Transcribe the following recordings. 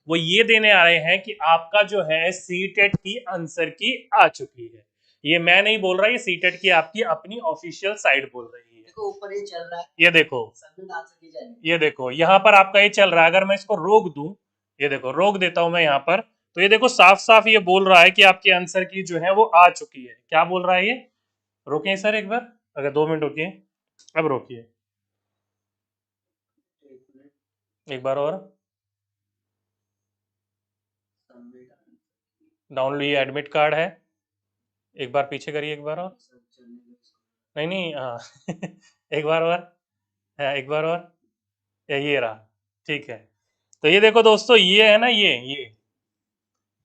वो ये देने आ रहे हैं कि आपका जो है सीटेट की आंसर की आ चुकी है। ये मैं नहीं बोल रहा, ये सीटेट की आपकी अपनी ऑफिशियल साइट बोल रही है। देखो ऊपर ये चल रहा है, ये देखो, सबमिट आंसर की जाएगी। ये देखो यहाँ पर आपका ये चल रहा है। अगर मैं इसको रोक दूं, ये देखो रोक देता हूं मैं यहाँ पर, तो ये देखो साफ साफ ये बोल रहा है कि आपके आंसर की जो है वो आ चुकी है। क्या बोल रहा है ये? रोकिए सर एक बार, अगर 2 मिनट रुकिए, अब रोकिए एक मिनट, एक बार और। सबमिट आंसर डाउनलोड ये एडमिट कार्ड है, एक बार पीछे करिए एक बार और। सब चलने दो इसको। नहीं नहीं, हाँ एक बार और, हाँ एक बार और, ये रहा, ठीक है। तो ये देखो दोस्तों, ये है ना, ये है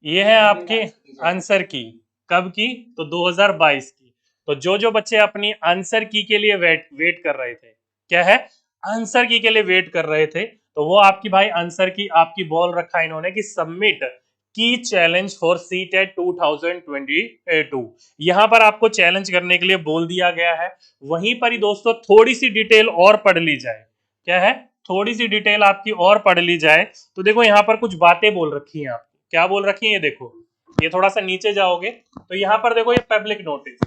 सबमिट आपके आंसर की जाएगी। आंसर की। कब की? तो 2022 की। तो जो जो बच्चे अपनी आंसर की के लिए वेट वेट कर रहे थे, क्या है, आंसर की के लिए वेट कर रहे थे, तो वो आपकी भाई आंसर की आपकी बॉल रखा है इन्होंने कि सबमिट की चैलेंज फॉर सीटेट 2022। यहां पर आपको चैलेंज करने के लिए बोल दिया गया है। वहीं पर ही दोस्तों थोड़ी सी डिटेल और पढ़ ली जाए, क्या है, थोड़ी सी डिटेल आपकी और पढ़ ली जाए, तो देखो यहाँ पर कुछ बातें बोल रखी हैं आपको। क्या बोल रखी है ये देखो, ये थोड़ा सा नीचे जाओगे तो यहाँ पर देखो ये पब्लिक नोटिस,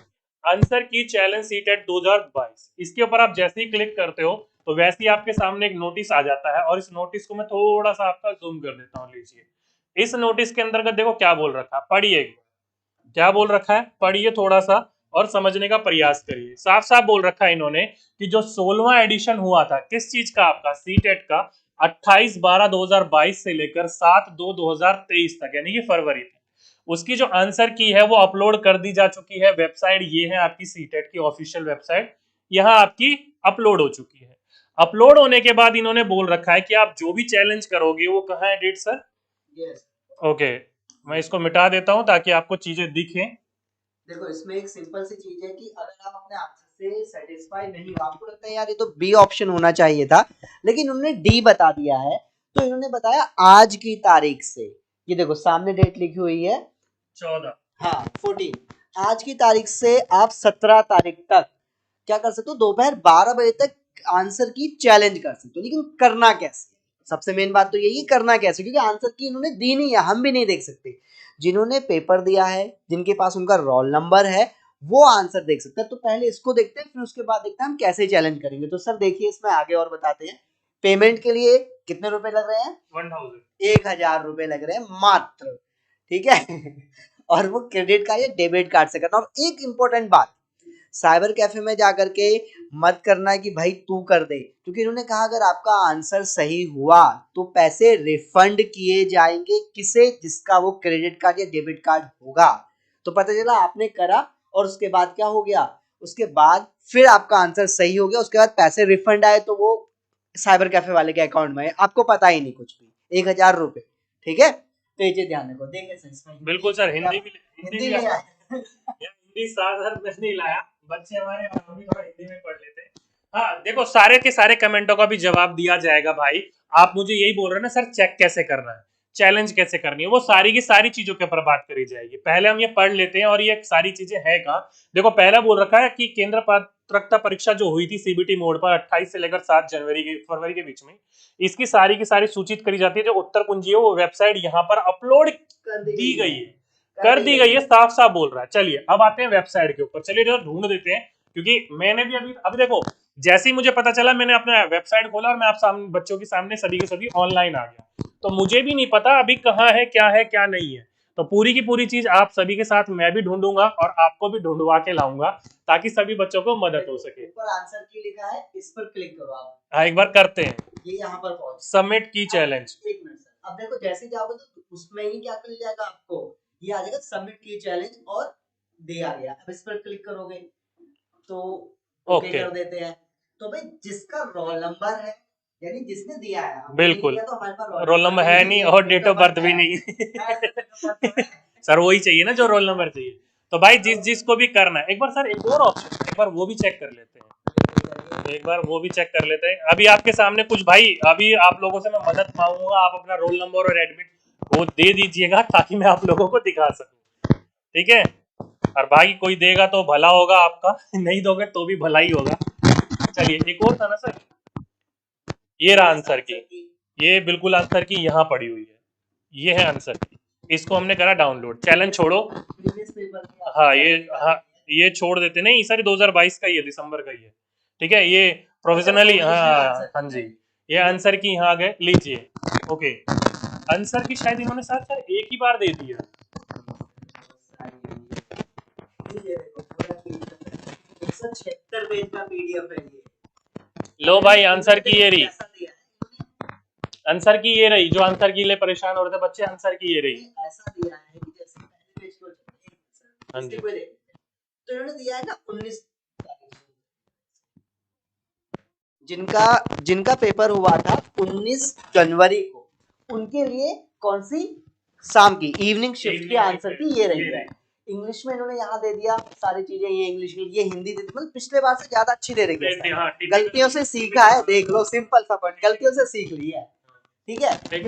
आंसर की चैलेंज सीटेट 2022। इसके ऊपर आप जैसे ही क्लिक करते हो तो वैसे ही आपके सामने एक नोटिस आ जाता है, और इस नोटिस को मैं थोड़ा सा आपका जूम कर देता हूँ, लीजिए। इस नोटिस के अंतर्गत देखो क्या बोल रखा है, पढ़िए, क्या बोल रखा है, पढ़िए थोड़ा सा और समझने का प्रयास करिए। साफ साफ बोल रखा है इन्होंने कि जो 16वां एडिशन हुआ था किस चीज का, आपका सीटेट का, 28/12/2022 से लेकर 7/2/2023 तक, यानी कि फरवरी तक, उसकी जो आंसर की है वो अपलोड कर दी जा चुकी है। वेबसाइट ये है आपकी सीटेट की ऑफिशियल वेबसाइट, यहाँ आपकी अपलोड हो चुकी है। अपलोड होने के बाद इन्होंने बोल रखा है कि आप जो भी चैलेंज करोगे वो कहाँ है डेट सर? यस। ओके, मैं इसको मिटा देता हूं ताकि आपको चीजें दिखें। देखो इसमें एक सिंपल सी चीज है कि अगर आप अपने आंसर से सेटिस्फाई नहीं हो, आपको लगता है यार ये तो बी ऑप्शन होना चाहिए था, लेकिन उन्होंने डी बता दिया है। तो इन्होंने बताया आज की तारीख से, ये देखो सामने डेट लिखी हुई है 14। हाँ 14, आज की तारीख से आप 17 तारीख तक क्या कर सकते हो, दोपहर 12 बजे तक आंसर की चैलेंज कर सकते हो। लेकिन करना कैसे, सबसे मेन बात तो यही, करना कैसे, क्योंकि आंसर की इन्होंने दी नहीं है, हम भी नहीं देख सकते। जिन्होंने पेपर दिया है, जिनके पास उनका रोल नंबर है, वो आंसर देख सकते हैं। तो पहले इसको देखते हैं, फिर उसके बाद देखते हैं हम कैसे चैलेंज करेंगे। तो सर देखिए इसमें आगे और बताते हैं। पेमेंट के लिए कितने रुपए लग रहे हैं? 1000। 1000 रुपए लग रहे हैं मात्र, ठीक है और वो क्रेडिट कार्ड या डेबिट कार्ड से करना। और एक इंपॉर्टेंट बात, साइबर कैफे में जाकर के मत करना कि भाई तू कर दे, क्योंकि इन्होंने कहा अगर आपका आंसर सही हुआ तो पैसे रिफंड किए जाएंगे, किसे, जिसका वो क्रेडिट कार्ड या डेबिट कार्ड होगा। तो पता चला आपने करा और उसके बाद क्या हो गया, उसके बाद फिर आपका आंसर सही हो गया, उसके बाद पैसे रिफंड आए तो वो साइबर कैफे वाले के अकाउंट में, आपको पता ही नहीं कुछ भी, 1000 रुपए, ठीक है। तो ये चीज ध्यान रखो। देखे सर इसमें बिल्कुल सर, हिंदी भी, हिंदी ले आए हिंदी साधारण में नहीं लाया, बच्चे हमारे भी थोड़ा हिंदी में पढ़ लेते हैं। हाँ देखो, सारे के सारे कमेंटों का भी जवाब दिया जाएगा भाई। आप मुझे यही बोल रहे हैं ना सर, चेक कैसे करना है, चैलेंज कैसे करनी है, वो सारी की सारी चीजों के ऊपर बात करी जाएगी। पहले हम ये पढ़ लेते हैं और ये सारी चीजें है कहाँ। देखो पहला बोल रखा है कि केंद्र पात्रता परीक्षा जो हुई थी सीबीटी मोड पर 28 से लेकर 7 जनवरी के फरवरी के बीच में, इसकी सारी की सारी सूचित करी जाती है। जो उत्तर कुंजी है वो वेबसाइट यहाँ पर अपलोड दी गई है, कर दी गई है, साफ साफ बोल रहा है। चलिए अब आते हैं वेबसाइट के ऊपर, चलिए जरा ढूंढ देते हैं, क्योंकि मैंने भी अभी देखो, जैसे ही मुझे पता चला मैंने अपना वेबसाइट खोला और मैं आप सामने बच्चों के सामने सभी के सभी ऑनलाइन आ गया। तो मुझे भी नहीं पता अभी कहाँ है क्या नहीं है। तो पूरी की पूरी चीज आप सभी के साथ मैं भी ढूंढूंगा और आपको भी ढूंढवा के लाऊंगा, ताकि सभी बच्चों को मदद हो सके। ऊपर आंसर की लिखा है, इस पर क्लिक करो आप। हाँ एक बार करते हैं, ये यहाँ पर पहुंच सबमिट की चैलेंज। एक मिनट सर, अब देखो जैसे जाओगे तो उसमें ही क्या मिल जाएगा आपको, ये आ जाएगा सबमिट की चैलेंज और दे आ गया। अब इस पर क्लिक करोगे तो ओके कर देते हैं। तो भाई जिसका रोल नंबर है, यानी जिसने दिया है, बिल्कुल, तो हमारे पास रोल नंबर है नहीं और डेट ऑफ बर्थ भी नहीं सर वही चाहिए ना जो रोल नंबर चाहिए। तो भाई जिसको भी करना है, एक बार सर एक और ऑप्शन, एक बार वो भी चेक कर लेते हैं, एक बार वो भी चेक कर लेते हैं। अभी आपके सामने कुछ भाई, अभी आप लोगों से मैं मदद मांगूंगा, आप अपना रोल नंबर और एडमिट वो दे दीजिएगा ताकि मैं आप लोगों को दिखा सकूं, ठीक है। और भाई कोई देगा तो भला होगा आपका, नहीं दोगे तो भी भला ही होगा। चलिए एक और था ना सर, ये रहा आंसर की, ये बिल्कुल आंसर की यहाँ पड़ी हुई है, ये है आंसर, इसको हमने करा डाउनलोड। चैलेंज छोड़ो, प्रीवियस पेपर की हाँ ये, हाँ ये छोड़ देते नहीं, सर 2022 का ही है, दिसंबर का ही है, ठीक है। ये प्रोविजनली, हाँ हाँ जी, ये आंसर की यहाँ आ गए, लीजिए। ओके, आंसर की शायद इन्होंने सर सर एक ही बार दे दिया। ये देखो पूरा PDF 176 पेज का PDF है ये। लो भाई, आंसर की ये रही, कैसा दिया है? आंसर की ये रही, जो आंसर की लिए परेशान हो रहे थे बच्चे, आंसर की ये रही। ऐसा दिया है कि जैसे पहले पेज को हाँ जी, तो इन्होंने दिया है ना 19 जिनका जिनका पेपर हुआ था 19 जनवरी को, उनके लिए कौन सी शाम की इवनिंग शिफ्ट के आंसर की ये रही है। इंग्लिश में इन्होंने यहाँ दे दिया सारी चीजें, ये इंग्लिश में, ये हिंदी दे दी, मतलब पिछले बार से ज्यादा अच्छी दे रही है। हाँ, गलतियों से सीखा है, देख लो, सिंपल सा पॉइंट, गलतियों से सीख ली है, ठीक है। एक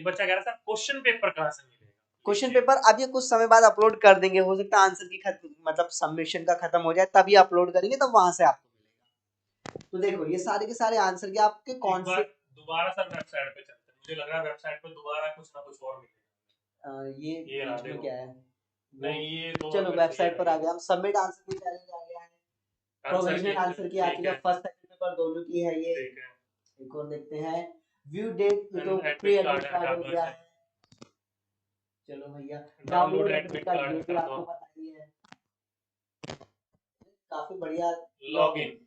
बच्चा कह रहा था क्वेश्चन पेपर कहाँ से मिलेगा? क्वेश्चन पेपर अब ये कुछ समय बाद अपलोड कर देंगे, हो सकता है आंसर की मतलब सबमिशन का खत्म हो जाए तभी अपलोड करेंगे, तब वहां से आपको मिलेगा। तो देखो ये सारे के सारे आंसर के आपके कौन से, दोबारा सर वेबसाइट पे चलते हैं, मुझे लग रहा है वेबसाइट पे दोबारा कुछ ना कुछ और मिलेगा। ये बीच में क्या है, नहीं ये तो चलो वेबसाइट पर आ गया, हम सबमिट आंसर की चैलेंज आ गया है, प्रोविजनल आंसर की आ चुकी है, फर्स्ट सेकंड पेपर दोनों की है ये। एक और देखते हैं, व्यू डेट, ये तो प्री एडमिट कार्ड हो गया है। चलो भैया डाउनलोड एडमिट कार्ड, ये भी आपको पता ही है। काफी बढ़िया लॉगिन,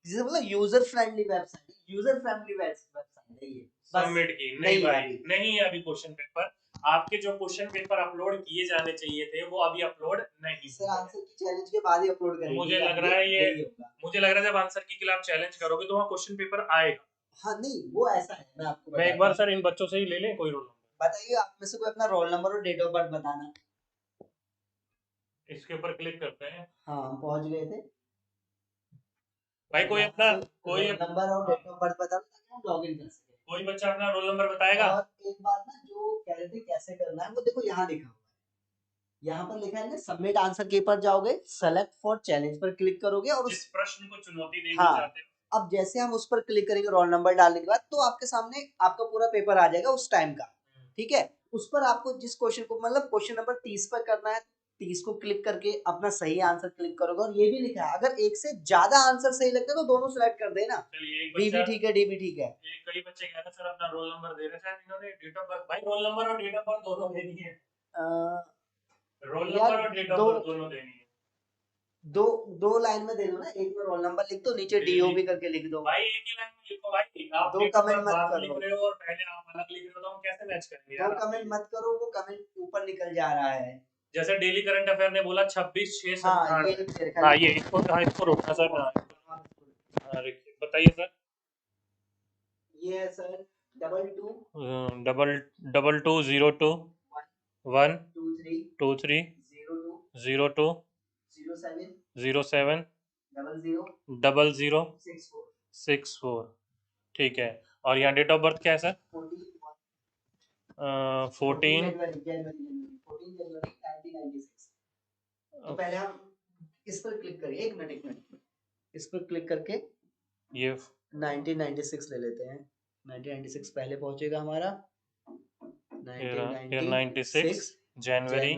जिसे मतलब user friendly website, user friendly website है ये। सबमिट की नहीं भाई, नहीं है अभी क्वेश्चन पेपर, आपके जो क्वेश्चन पेपर अपलोड किए जाने चाहिए थे वो अभी अपलोड नहीं। सर आंसर की चैलेंज के बाद ही अपलोड करेंगे। मुझे लग रहा है ये, मुझे लग रहा है जब आंसर की के लिए आप चैलेंज करोगे तो वहाँ क्वेश्चन पेपर आएगा। हाँ नहीं वो ऐसा है, मैं आपको मैं एक बार सर इन बच्चों से ही ले लें कोई रोल नंबर, बताइए आप में से कोई अपना रोल नंबर और डेट ऑफ बर्थ बताना। इसके ऊपर क्लिक करते हैं, हाँ हम पहुंच गए थे भाई कोई अपना, कोई नंबर और डेट ऑफ बर्थ बता दो ताकि हम लॉगिन कर सके। कोई बच्चा अपना रोल नंबर बताएगा। और एक बात ना, जो कह रहे थे कैसे करना है, वो देखो यहाँ लिखा हुआ है, यहाँ पर लिखा है ना सबमिट आंसर की पर जाओगे, सेलेक्ट फॉर चैलेंज पर क्लिक करोगे और जिस प्रश्न को चुनौती देनी चाहते हो, अब जैसे हम उस पर क्लिक करेंगे रोल नंबर डालने के बाद, तो आपके सामने आपका पूरा पेपर आ जाएगा उस टाइम का, ठीक है। उस पर आपको जिस क्वेश्चन को, मतलब क्वेश्चन नंबर 30 पर करना है, 30 को क्लिक करके अपना सही आंसर क्लिक करोगे, और ये भी लिखा है अगर एक से ज्यादा आंसर सही लगता है तो दोनों सिलेक्ट कर देना, बी भी ठीक है डी भी ठीक है। कई बच्चे कहते हैं सर अपना रोल नंबर दे रहे हैं, इन्होंने डेट ऑफ बर्थ, भाई रोल नंबर और डेट ऑफ बर्थ दोनों देनी है, रोल नंबर और डेट ऑफ बर्थ दोनों देनी है। दो लाइन में दे दो ना, एक में रोल नंबर लिख दो, नीचे डीओबी करके लिख दो। भाई एक ही लाइन में लिखो भाई, आप दो कमेंट मत करो, लिख रहे हो और पहले आप अलग लिख रहे हो तो हम कैसे मैच करेंगे यार। दो कमेंट मत करो, वो कमेंट ऊपर निकल जा रहा है। जैसे डेली करंट अफेयर ने बोला 26/6 हाँ ये इसको, हाँ इसको रोकना सर, बताइए सर। ये है सर 22221212223207000064, ठीक है। और यहाँ डेट ऑफ बर्थ क्या है सर? 14 जनवरी 1996। तो पहले हम इस पर क्लिक करिए, एक मिनट इस पर क्लिक करके ये 1996 ले लेते हैं, 1996 पहले पहुंचेगा हमारा, 1996 जनवरी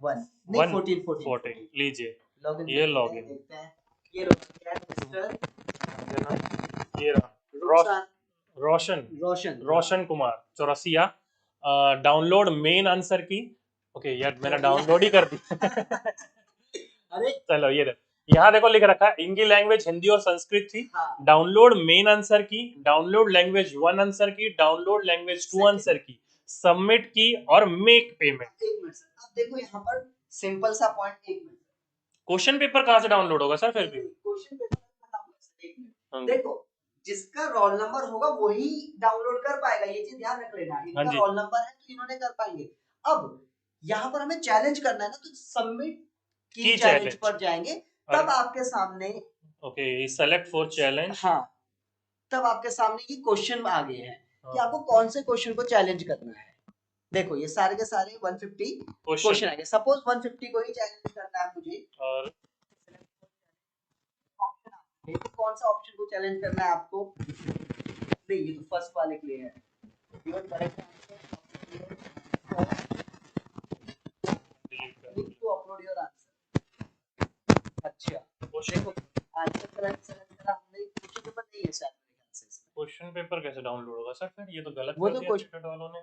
1 नहीं 14 लीजिए, लॉगिन ये लॉगिन, देखते हैं, ये Roshan Kumar Chaurasia, download main answer key. Okay यार मैंने डाउनलोड ही कर दी अरे चलो ये यहाँ देखो लिख रखा है इनकी लैंग्वेज हिंदी और संस्कृत थी। डाउनलोड मेन आंसर की, डाउनलोड लैंग्वेज 1 आंसर की, डाउनलोड लैंग्वेज 2 आंसर की, सबमिट की और मेक पेमेंट। एक मिनट सर, अब देखो यहाँ पर सिंपल सा पॉइंट, एक मिनट, क्वेश्चन पेपर कहाँ से डाउनलोड होगा सर? फिर भी क्वेश्चन पेपर देखो, जिसका रोल नंबर होगा वही डाउनलोड कर पाएगा, ये चीज ध्यान रख लेना। इनका रोल नंबर है तो इन्होंने कर पाएंगे। अब यहाँ पर हमें चैलेंज करना है ना, तो सबमिट की चैलेंज पर जाएंगे, तब आपके सामने ओके सेलेक्ट फॉर चैलेंज, हाँ तब आपके सामने ये क्वेश्चन आ गए हैं कि आपको कौन से क्वेश्चन को चैलेंज करना है। देखो ये सारे के सारे 150 क्वेश्चन आएंगे, सपोज 150 को ही चैलेंज करना है मुझे, और कौन सा ऑप्शन को चैलेंज करना है आपको? नहीं ये तो फर्स्ट वाले के लिए है। पेपर कैसे डाउनलोड होगा सर? फिर ये तो गलत वो कर तो दिया क्वेश्चन चैट वालों ने।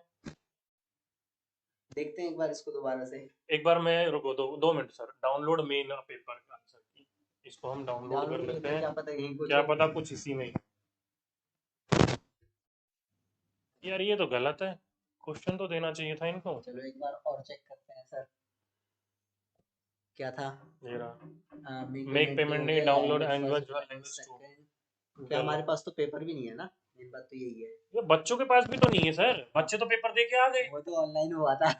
देखते हैं एक बार इसको दोबारा से। एक बार मैं रुको, 2 minute sir. Download main paper का आंसर की, इसको हम डाउनलोड कर डाउनलोड लेते करते हैं, हैं। क्या पता यही कुछ क्या हो। पता कुछ इसी में ही। यार ये तो गलत है, क्वेश्चन तो देना चाहिए था इनको। चलो एक बार और चेक करते हैं सर, क्या था। ये रहा, मेक मेक पेमेंट पेमेंट हो नहीं, गया, download language language first, language second. 2। क्या हमारे पास तो पेपर भी नहीं है ना, मेन बात तो यही है। ये बच्चों के पास भी तो नहीं है सर, बच्चे तो पेपर दे के आ गए। वो तो ऑनलाइन हुआ था।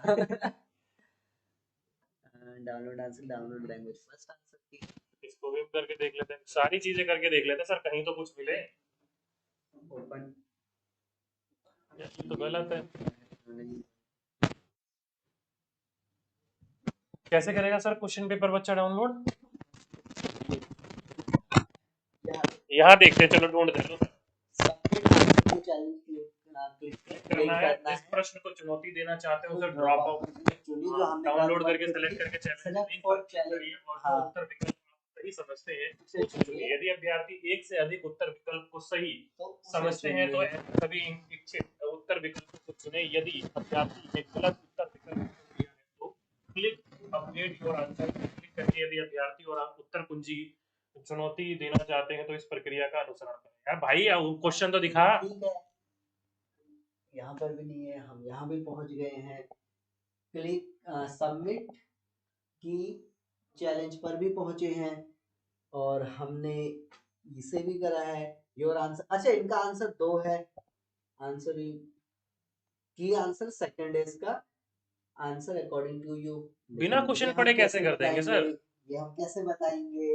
Download answer, download language first answer की। इसको भी करके देख लेते हैं, सारी चीजें करके देख लेते हैं सर, कहीं तो कुछ मिले। ओपन। ये तो गलत है। कैसे करेगा सर क्वेश्चन पेपर बच्चा डाउनलोड? यहाँ देखते हैं, चलो ढूंढते हैं। करना है, जिस प्रश्न को चुनौती देना चाहते हैं उसे ड्रॉप आउट जो हमने डाउनलोड करके सेलेक्ट करके चैलेंज फॉर करिए, चैलेंज। और जो हाँ, उत्तर विकल्प आप सही समझते हैं उसे उसे चुनिए। यदि अभ्यर्थी एक से अधिक उत्तर विकल्प को सही तो उसे समझते हैं तो चुनिए। सभी इच्छित उत्तर विकल्प को चुने। यदि अभ्यर्थी ने गलत उत्तर विकल्प चुन लिया है तो click update your answer click करके यदि अभ्यर्थी और उत्तर कुंजी चुनौती देना चाहते हैं तो इस प्रक्रिया का अनुसरण करें। यार भाई क्वेश्चन तो दिखा। ठीक है, यहाँ पर भी नहीं है, हम यहाँ भी पहुंच गए हैं। क्लिक सबमिट की चैलेंज पर भी पहुंचे हैं, और हमने इसे भी करा है। योर आंसर, अच्छा इनका आंसर 2 है। आंसर की आंसर सेकंड है इसका आंसर अकॉर्डिंग टू यू। बिना क्वेश्चन पढ़े कैसे कर देंगे सर? ये हम कैसे बताएंगे?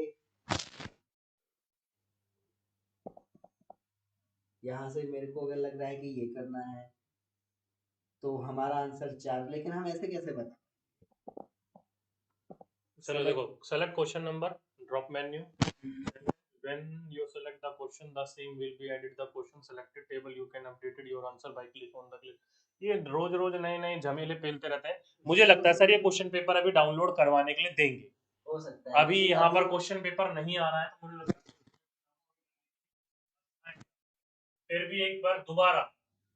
यहाँ से मेरे को अगर लग रहा है कि ये करना है तो हमारा आंसर 4, लेकिन हम ऐसे कैसे बताएं? चलो देखो, select question number, drop menu. When you select the question, the same will be added the question selected table. You can update your answer by click on the click. ये रोज रोज नए नए झमेले पेलते रहते हैं। मुझे लगता है सर ये क्वेश्चन पेपर अभी डाउनलोड करवाने के लिए देंगे। हो सकता है अभी यहाँ पर क्वेश्चन पेपर नहीं आ रहा है, तो मुझे लगता है फिर भी एक बार दोबारा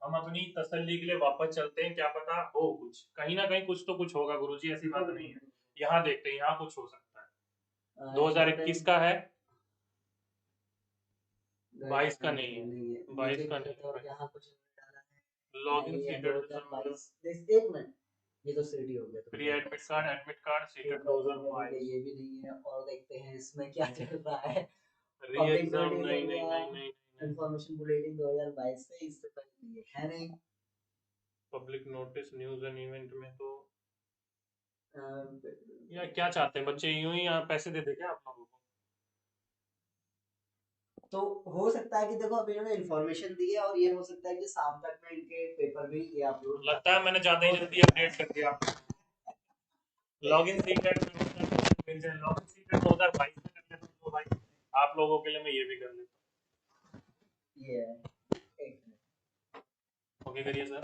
हम अपनी तसल्ली के लिए वापस चलते हैं। क्या पता हो कुछ, कहीं ना कहीं कुछ तो कुछ होगा गुरुजी, ऐसी बात नहीं है। यहाँ देखते हैं, यहाँ कुछ हो सकता है। 2021 का है, 22 का नहीं है, 22 का नहीं है। यहाँ कुछ डाला है, लॉगिन नहीं है, सीटेड 2022। एक मिनट, ये तो सीटी हो गया। Pre admit card seated 2005। ये भी नहीं है, और देखते हैं इसमें क्या चल रहा है। री एग्जाम नहीं नहीं नहीं नहीं इंफॉर्मेशन बुलेटिन 2022 से, इससे पहले ये है नहीं। Public notice news and event में तो या क्या चाहते हैं बच्चे, यूं ही पैसे दे दे क्या आप लोगों को? तो हो सकता है कि देखो अभी इन्होंने इन्फॉर्मेशन दी है, और ये हो सकता है कि शाम तक में इनके पेपर भी ये अपलोड। लगता है मैंने ज्यादा ही जल्दी अपडेट कर दिया। लॉगिन सीक्रेट मिल जाए, लॉगिन सीक्रेट 2022 में कर लेता हूं तो भाई आप लोगों के लिए मैं ये भी कर लेता हूं। ये है, ओके करिए सर।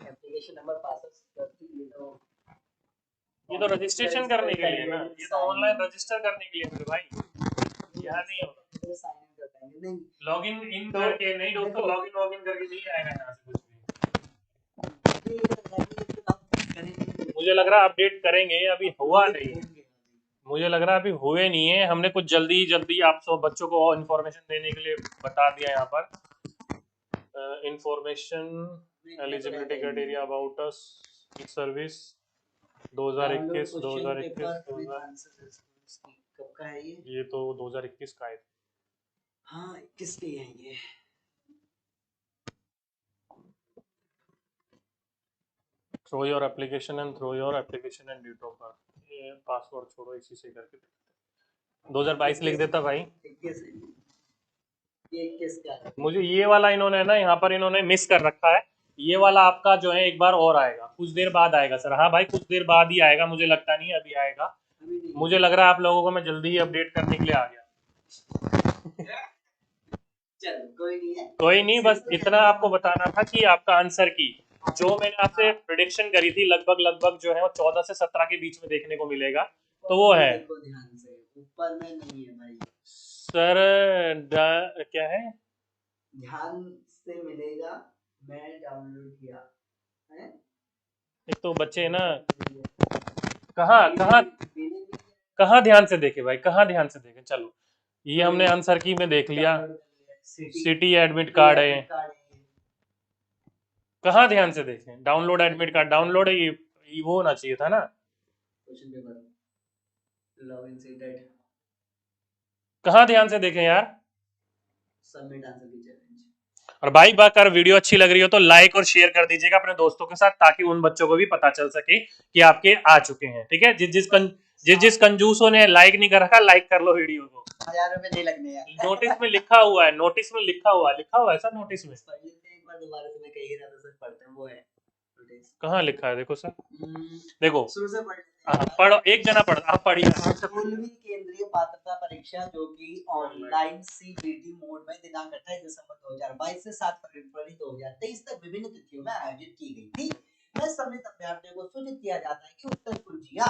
एप्लीकेशन नंबर पास करती है। ये तो रजिस्ट्रेशन करने के लिए ना, ये तो ऑनलाइन रजिस्टर करने के लिए मेरे भाई, यहाँ नहीं होगा। लॉगिन इन करके नहीं दोस्तों, लॉगिन करके नहीं आएगा यहाँ से कुछ भी। मुझे लग रहा है अपडेट करेंगे, अभी हुआ नहीं है। मुझे लग रहा है अभी हुए नहीं है, हमने कुछ जल्दी आप सब बच्चों को इन्फॉर्मेशन देने के लिए बता दिया यहाँ पर। Information eligibility criteria about us service 2021 कब का है ये तो 2021 का है। हाँ 21 के हैं ये। Throw your application and date of birth. ये पासवर्ड छोड़ो, इसी से करके 2022 लिख देता भाई। 21 ये 21 का है। मुझे ये वाला इन्होंने ना यहाँ पर इन्होंने मिस कर रखा है। ये वाला आपका जो है एक बार और आएगा, कुछ देर बाद आएगा सर। हाँ भाई कुछ देर बाद ही आएगा, मुझे लगता नहीं अभी आएगा। मुझे लग रहा है आप लोगों को मैं जल्दी ही अपडेट करने के लिए आ गया। चल कोई नहीं, बस इतना आपको बताना था कि आपका आंसर की जो मैंने आपसे प्रेडिक्शन करी थी लगभग जो है वो 14 से 17 के बीच में देखने को मिलेगा, तो वो है ध्यान से ऊपर में नहीं है भाई सर। क्या है ध्यान से मिलेगा, मैं डाउनलोड किया है। एक तो बच्चे ना कहाँ कहाँ कहाँ ध्यान से देखे भाई, कहाँ ध्यान से देखे। चलो ये हमने आंसर की में देख लिया, सिटी एडमिट कार्ड है, कहाँ ध्यान से देखें। डाउनलोड एडमिट कार्ड, डाउनलोड ये वो होना चाहिए था ना। क्वेश्चन पेपर लॉगिन सीटेड, कहाँ ध्यान से देखें यार। सबमिट आंसर की चैलेंज। और भाई बाकर वीडियो अच्छी लग रही हो तो लाइक और शेयर कर दीजिएगा अपने दोस्तों के साथ, ताकि उन बच्चों को भी पता चल सके कि आपके आ चुके हैं। ठीक है, जिस जिस कंजूसों ने लाइक नहीं कर रखा, लाइक कर लो वीडियो को। 1000 रुपए नहीं लगने यार। नोटिस में लिखा हुआ है, नोटिस में लिखा हुआ है सर, नोटिस में। पढ़ लेते हैं एक बार दोबारा से, मैं कह ही रहा था सर, पढ़ते हैं वो है नोटिस। कहाँ लिखा है देखो सर, हम्म, देखो। शुरू से पढ़ लेते हैं। हाँ, पढ़ो, एक जना पढ़, आप पढ़िए। 16वीं केंद्रीय पात्रता परीक्षा जो कि ऑनलाइन सीबीटी मोड में दिनांक 28 दिसंबर 2022 से 7 फरवरी 2023 तक विभिन्न तिथियों में आयोजित की गई थी। में सम्मिलित अभ्यर्थियों को सूचित किया जाता है कि उत्तर कुंजियां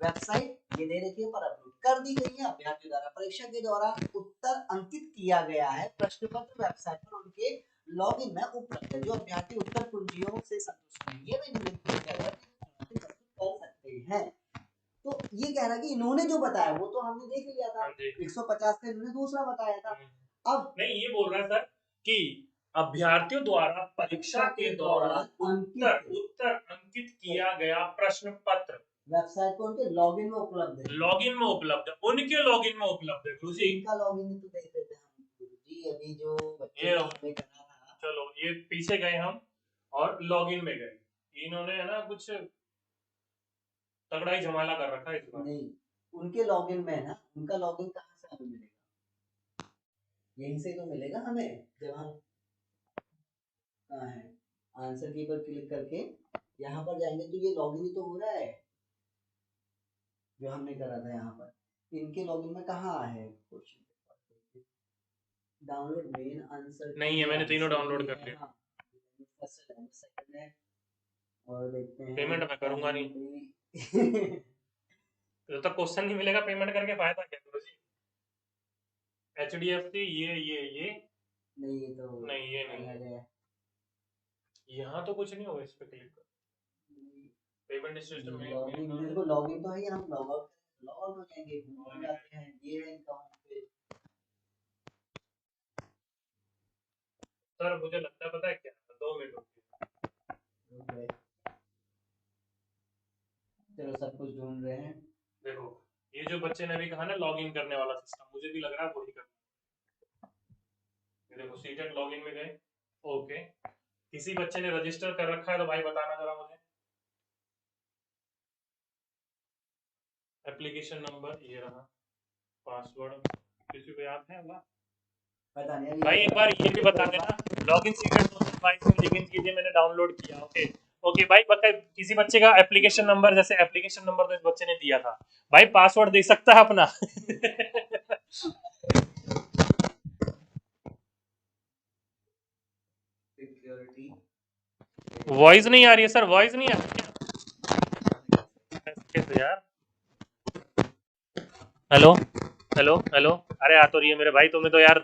वेबसाइट ये दे रखी है पर अपलोड कर दी गई है। अभ्यर्थियों द्वारा परीक्षा के दौरान उत्तर अंकित किया गया है। प्रश्न पत्र वेबसाइट पर उनके लॉगिन में उपलब्ध है। जो अभ्यर्थी उत्तर कुंजियों से संतुष्ट नहीं है वे निम्नलिखित कर सकते हैं। तो ये कह रहा है कि इन्होंने जो बताया वो तो हमने देख लिया था, 150 का इन्होंने दूसरा बताया था। अब नहीं, ये बोल रहा है सर कि अभ्यर्थियों द्वारा परीक्षा के दौरान उत्तर अंकित किया गया प्रश्न पत्र वेबसाइट पर उनके लॉगिन में उपलब्ध है। लॉगिन में उपलब्ध है, उनके लॉगिन में उपलब्ध है गुरु जी। इनका लॉगिन तो देख लेते हैं हम गुरु जी। अभी जो बच्चे ये ने करा था, चलो ये पीछे गए हम और लॉगिन में गए। इन्होंने है ना कुछ तगड़ा ही जमाला कर रखा है इस बार। नहीं, उनके लॉगिन में है ना, उनका लॉगिन कहाँ से हमें मिलेगा? यहीं से तो मिलेगा हमें, जब हम कहाँ है आंसर की पर क्लिक करके यहाँ पर जाएंगे तो ये लॉगिन ही तो हो रहा है जो हमने करा था। यहाँ पर इनके लॉगिन में कहाँ है क्वेश्चन, डाउनलोड मेन आंसर नहीं है, मैंने तीनों डाउनलोड कर लिया। हाँ, फर्स्ट है, सेकंड है, और देखते हैं पेमेंट मैं करूंगा नहीं। जब तक क्वेश्चन नहीं मिलेगा पेमेंट करके फायदा क्या गुरु जी। HDFC ये नहीं, ये तो नहीं, ये नहीं है। यहाँ तो कुछ नहीं होगा, इस पे क्लिक कर पेमेंट सिस्टम में मेरे को लॉगिन तो है, हम लॉग आउट हो जाएंगे, हो जाते हैं। ये है इनका होम पेज। सर मुझे लगता है पता है क्या, 2 मिनट रुकिए। चलो सब कुछ ढूंढ रहे हैं। देखो ये जो बच्चे ने अभी कहा ना लॉगिन करने वाला सिस्टम, मुझे भी लग रहा है वही करना। ये देखो सीटेट लॉगिन में गए, ओके। किसी बच्चे ने रजिस्टर कर रखा है तो भाई बताना जरा मुझे। एप्लीकेशन नंबर ये रहा, पासवर्ड किसी को याद है अल्लाह? पता नहीं भाई एक बार ये भी बता देना, लॉगिन सीक्रेट 2022 में लॉगिन कीजिए, मैंने डाउनलोड किया। ओके ओके भाई, बता किसी बच्चे का एप्लीकेशन नंबर, जैसे एप्लीकेशन नंबर तो इस बच्चे ने दिया था, भाई पासवर्ड दे सकता है अपना। वॉइस नहीं आ रही है सर, वॉइस नहीं आ रही है कैसे यार। हेलो हेलो हेलो, अरे आ तो रही है मेरे भाई, तुम्हें तो यार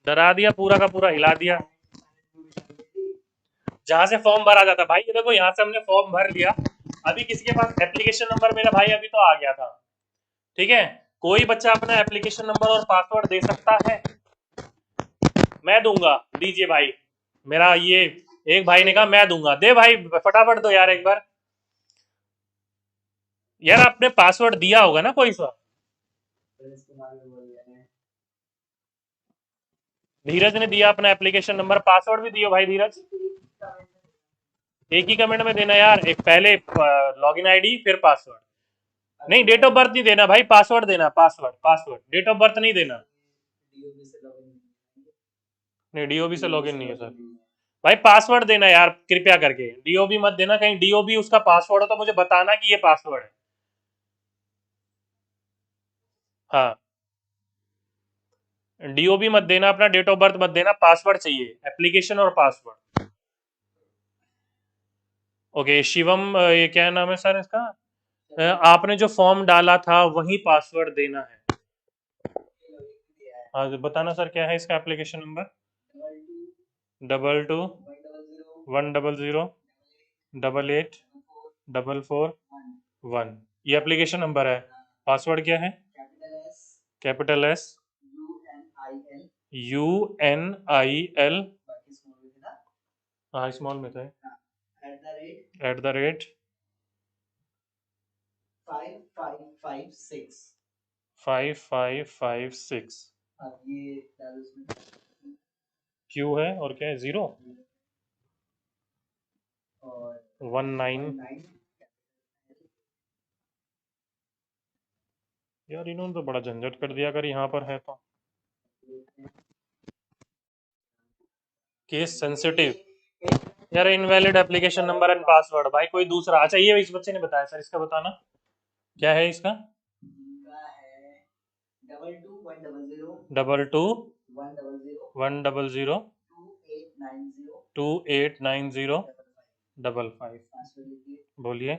डरा दिया, पूरा का पूरा हिला दिया। जहां से फॉर्म भरा जाता भाई, ये देखो यहाँ से हमने फॉर्म भर लिया। अभी किसी के पास एप्लीकेशन नंबर, मेरा भाई अभी तो आ गया था। ठीक है, कोई बच्चा अपना एप्लीकेशन नंबर और पासवर्ड दे सकता है? मैं दूंगा, दीजिए भाई। मेरा ये एक भाई ने कहा मैं दूंगा, दे भाई फटाफट दो यार एक बार। यार आपने पासवर्ड दिया होगा ना कोई सा? धीरज ने दिया अपना एप्लीकेशन नंबर, पासवर्ड भी दियो भाई धीरज। एक ही कमेंट में देना यार, एक पहले लॉगिन आईडी फिर पासवर्ड। नहीं डेट ऑफ बर्थ नहीं देना भाई, पासवर्ड देना, password password, date of birth नहीं देना। नहीं डीओबी से लॉगिन नहीं है सर। भाई पासवर्ड देना यार कृपया करके, डीओबी मत देना, कहीं डीओबी उसका पासवर्ड हो तो मुझे बताना कि ये पासवर्ड है। हाँ डीओबी मत देना, अपना डेट ऑफ बर्थ मत देना, पासवर्ड चाहिए, एप्लीकेशन और पासवर्ड। ओके शिवम, ये क्या नाम है सर इसका? आपने जो फॉर्म डाला था वही पासवर्ड देना है। हाँ बताना सर क्या है इसका एप्लीकेशन नंबर? 22 100 88 441। ये एप्लीकेशन नंबर है। पासवर्ड क्या है? कैपिटल एस UNIL, हाँ स्मॉल में था, @ 5556। क्यू है और क्या है? 019। यार इन्होंने तो बड़ा झंझट कर दिया अगर यहाँ पर है तो। Case sensitive. यार invalid application number and password. भाई कोई दूसरा। अच्छा ये इस बच्चे ने बताया सर, इसका बताना क्या है इसका? 22 100 2890 55। बोलिए।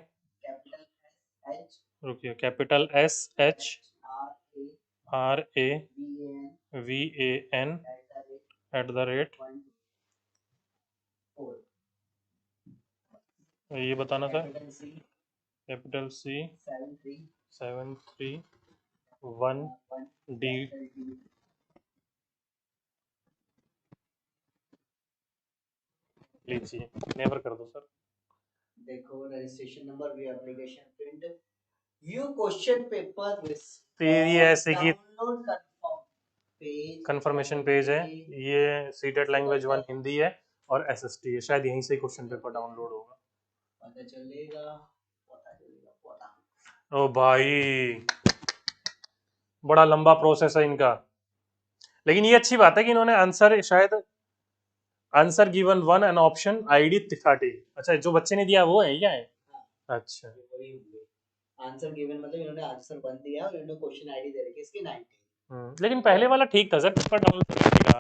रुकिए। कैपिटल SHRAVAN @ ये बताना सर। Capital C 731D। लीजिए नेवर कर दो सर। देखो registration number, view application print, view question paper, तेरी ऐसे की डाउनलोड पेज, कंफर्मेशन पेज है। ये सीटेट लैंग्वेज 1 हिंदी है और SST है। शायद यहीं से क्वेश्चन पेपर डाउनलोड होगा। पता चलेगा। ओ भाई बड़ा लंबा प्रोसेस है इनका। लेकिन ये अच्छी बात है कि इन्होंने आंसर, शायद answer given 1 and option ID 30। अच्छा जो बच्चे ने दिया वो है क्या है? अच्छा आंसर गिवन मतलब इन्होंने आंसर 1 दिया और इन्होंने क्वेश्चन आईडी दे रखी है इसकी 90। लेकिन पहले वाला ठीक था सर, पेपर डाउनलोड करेगा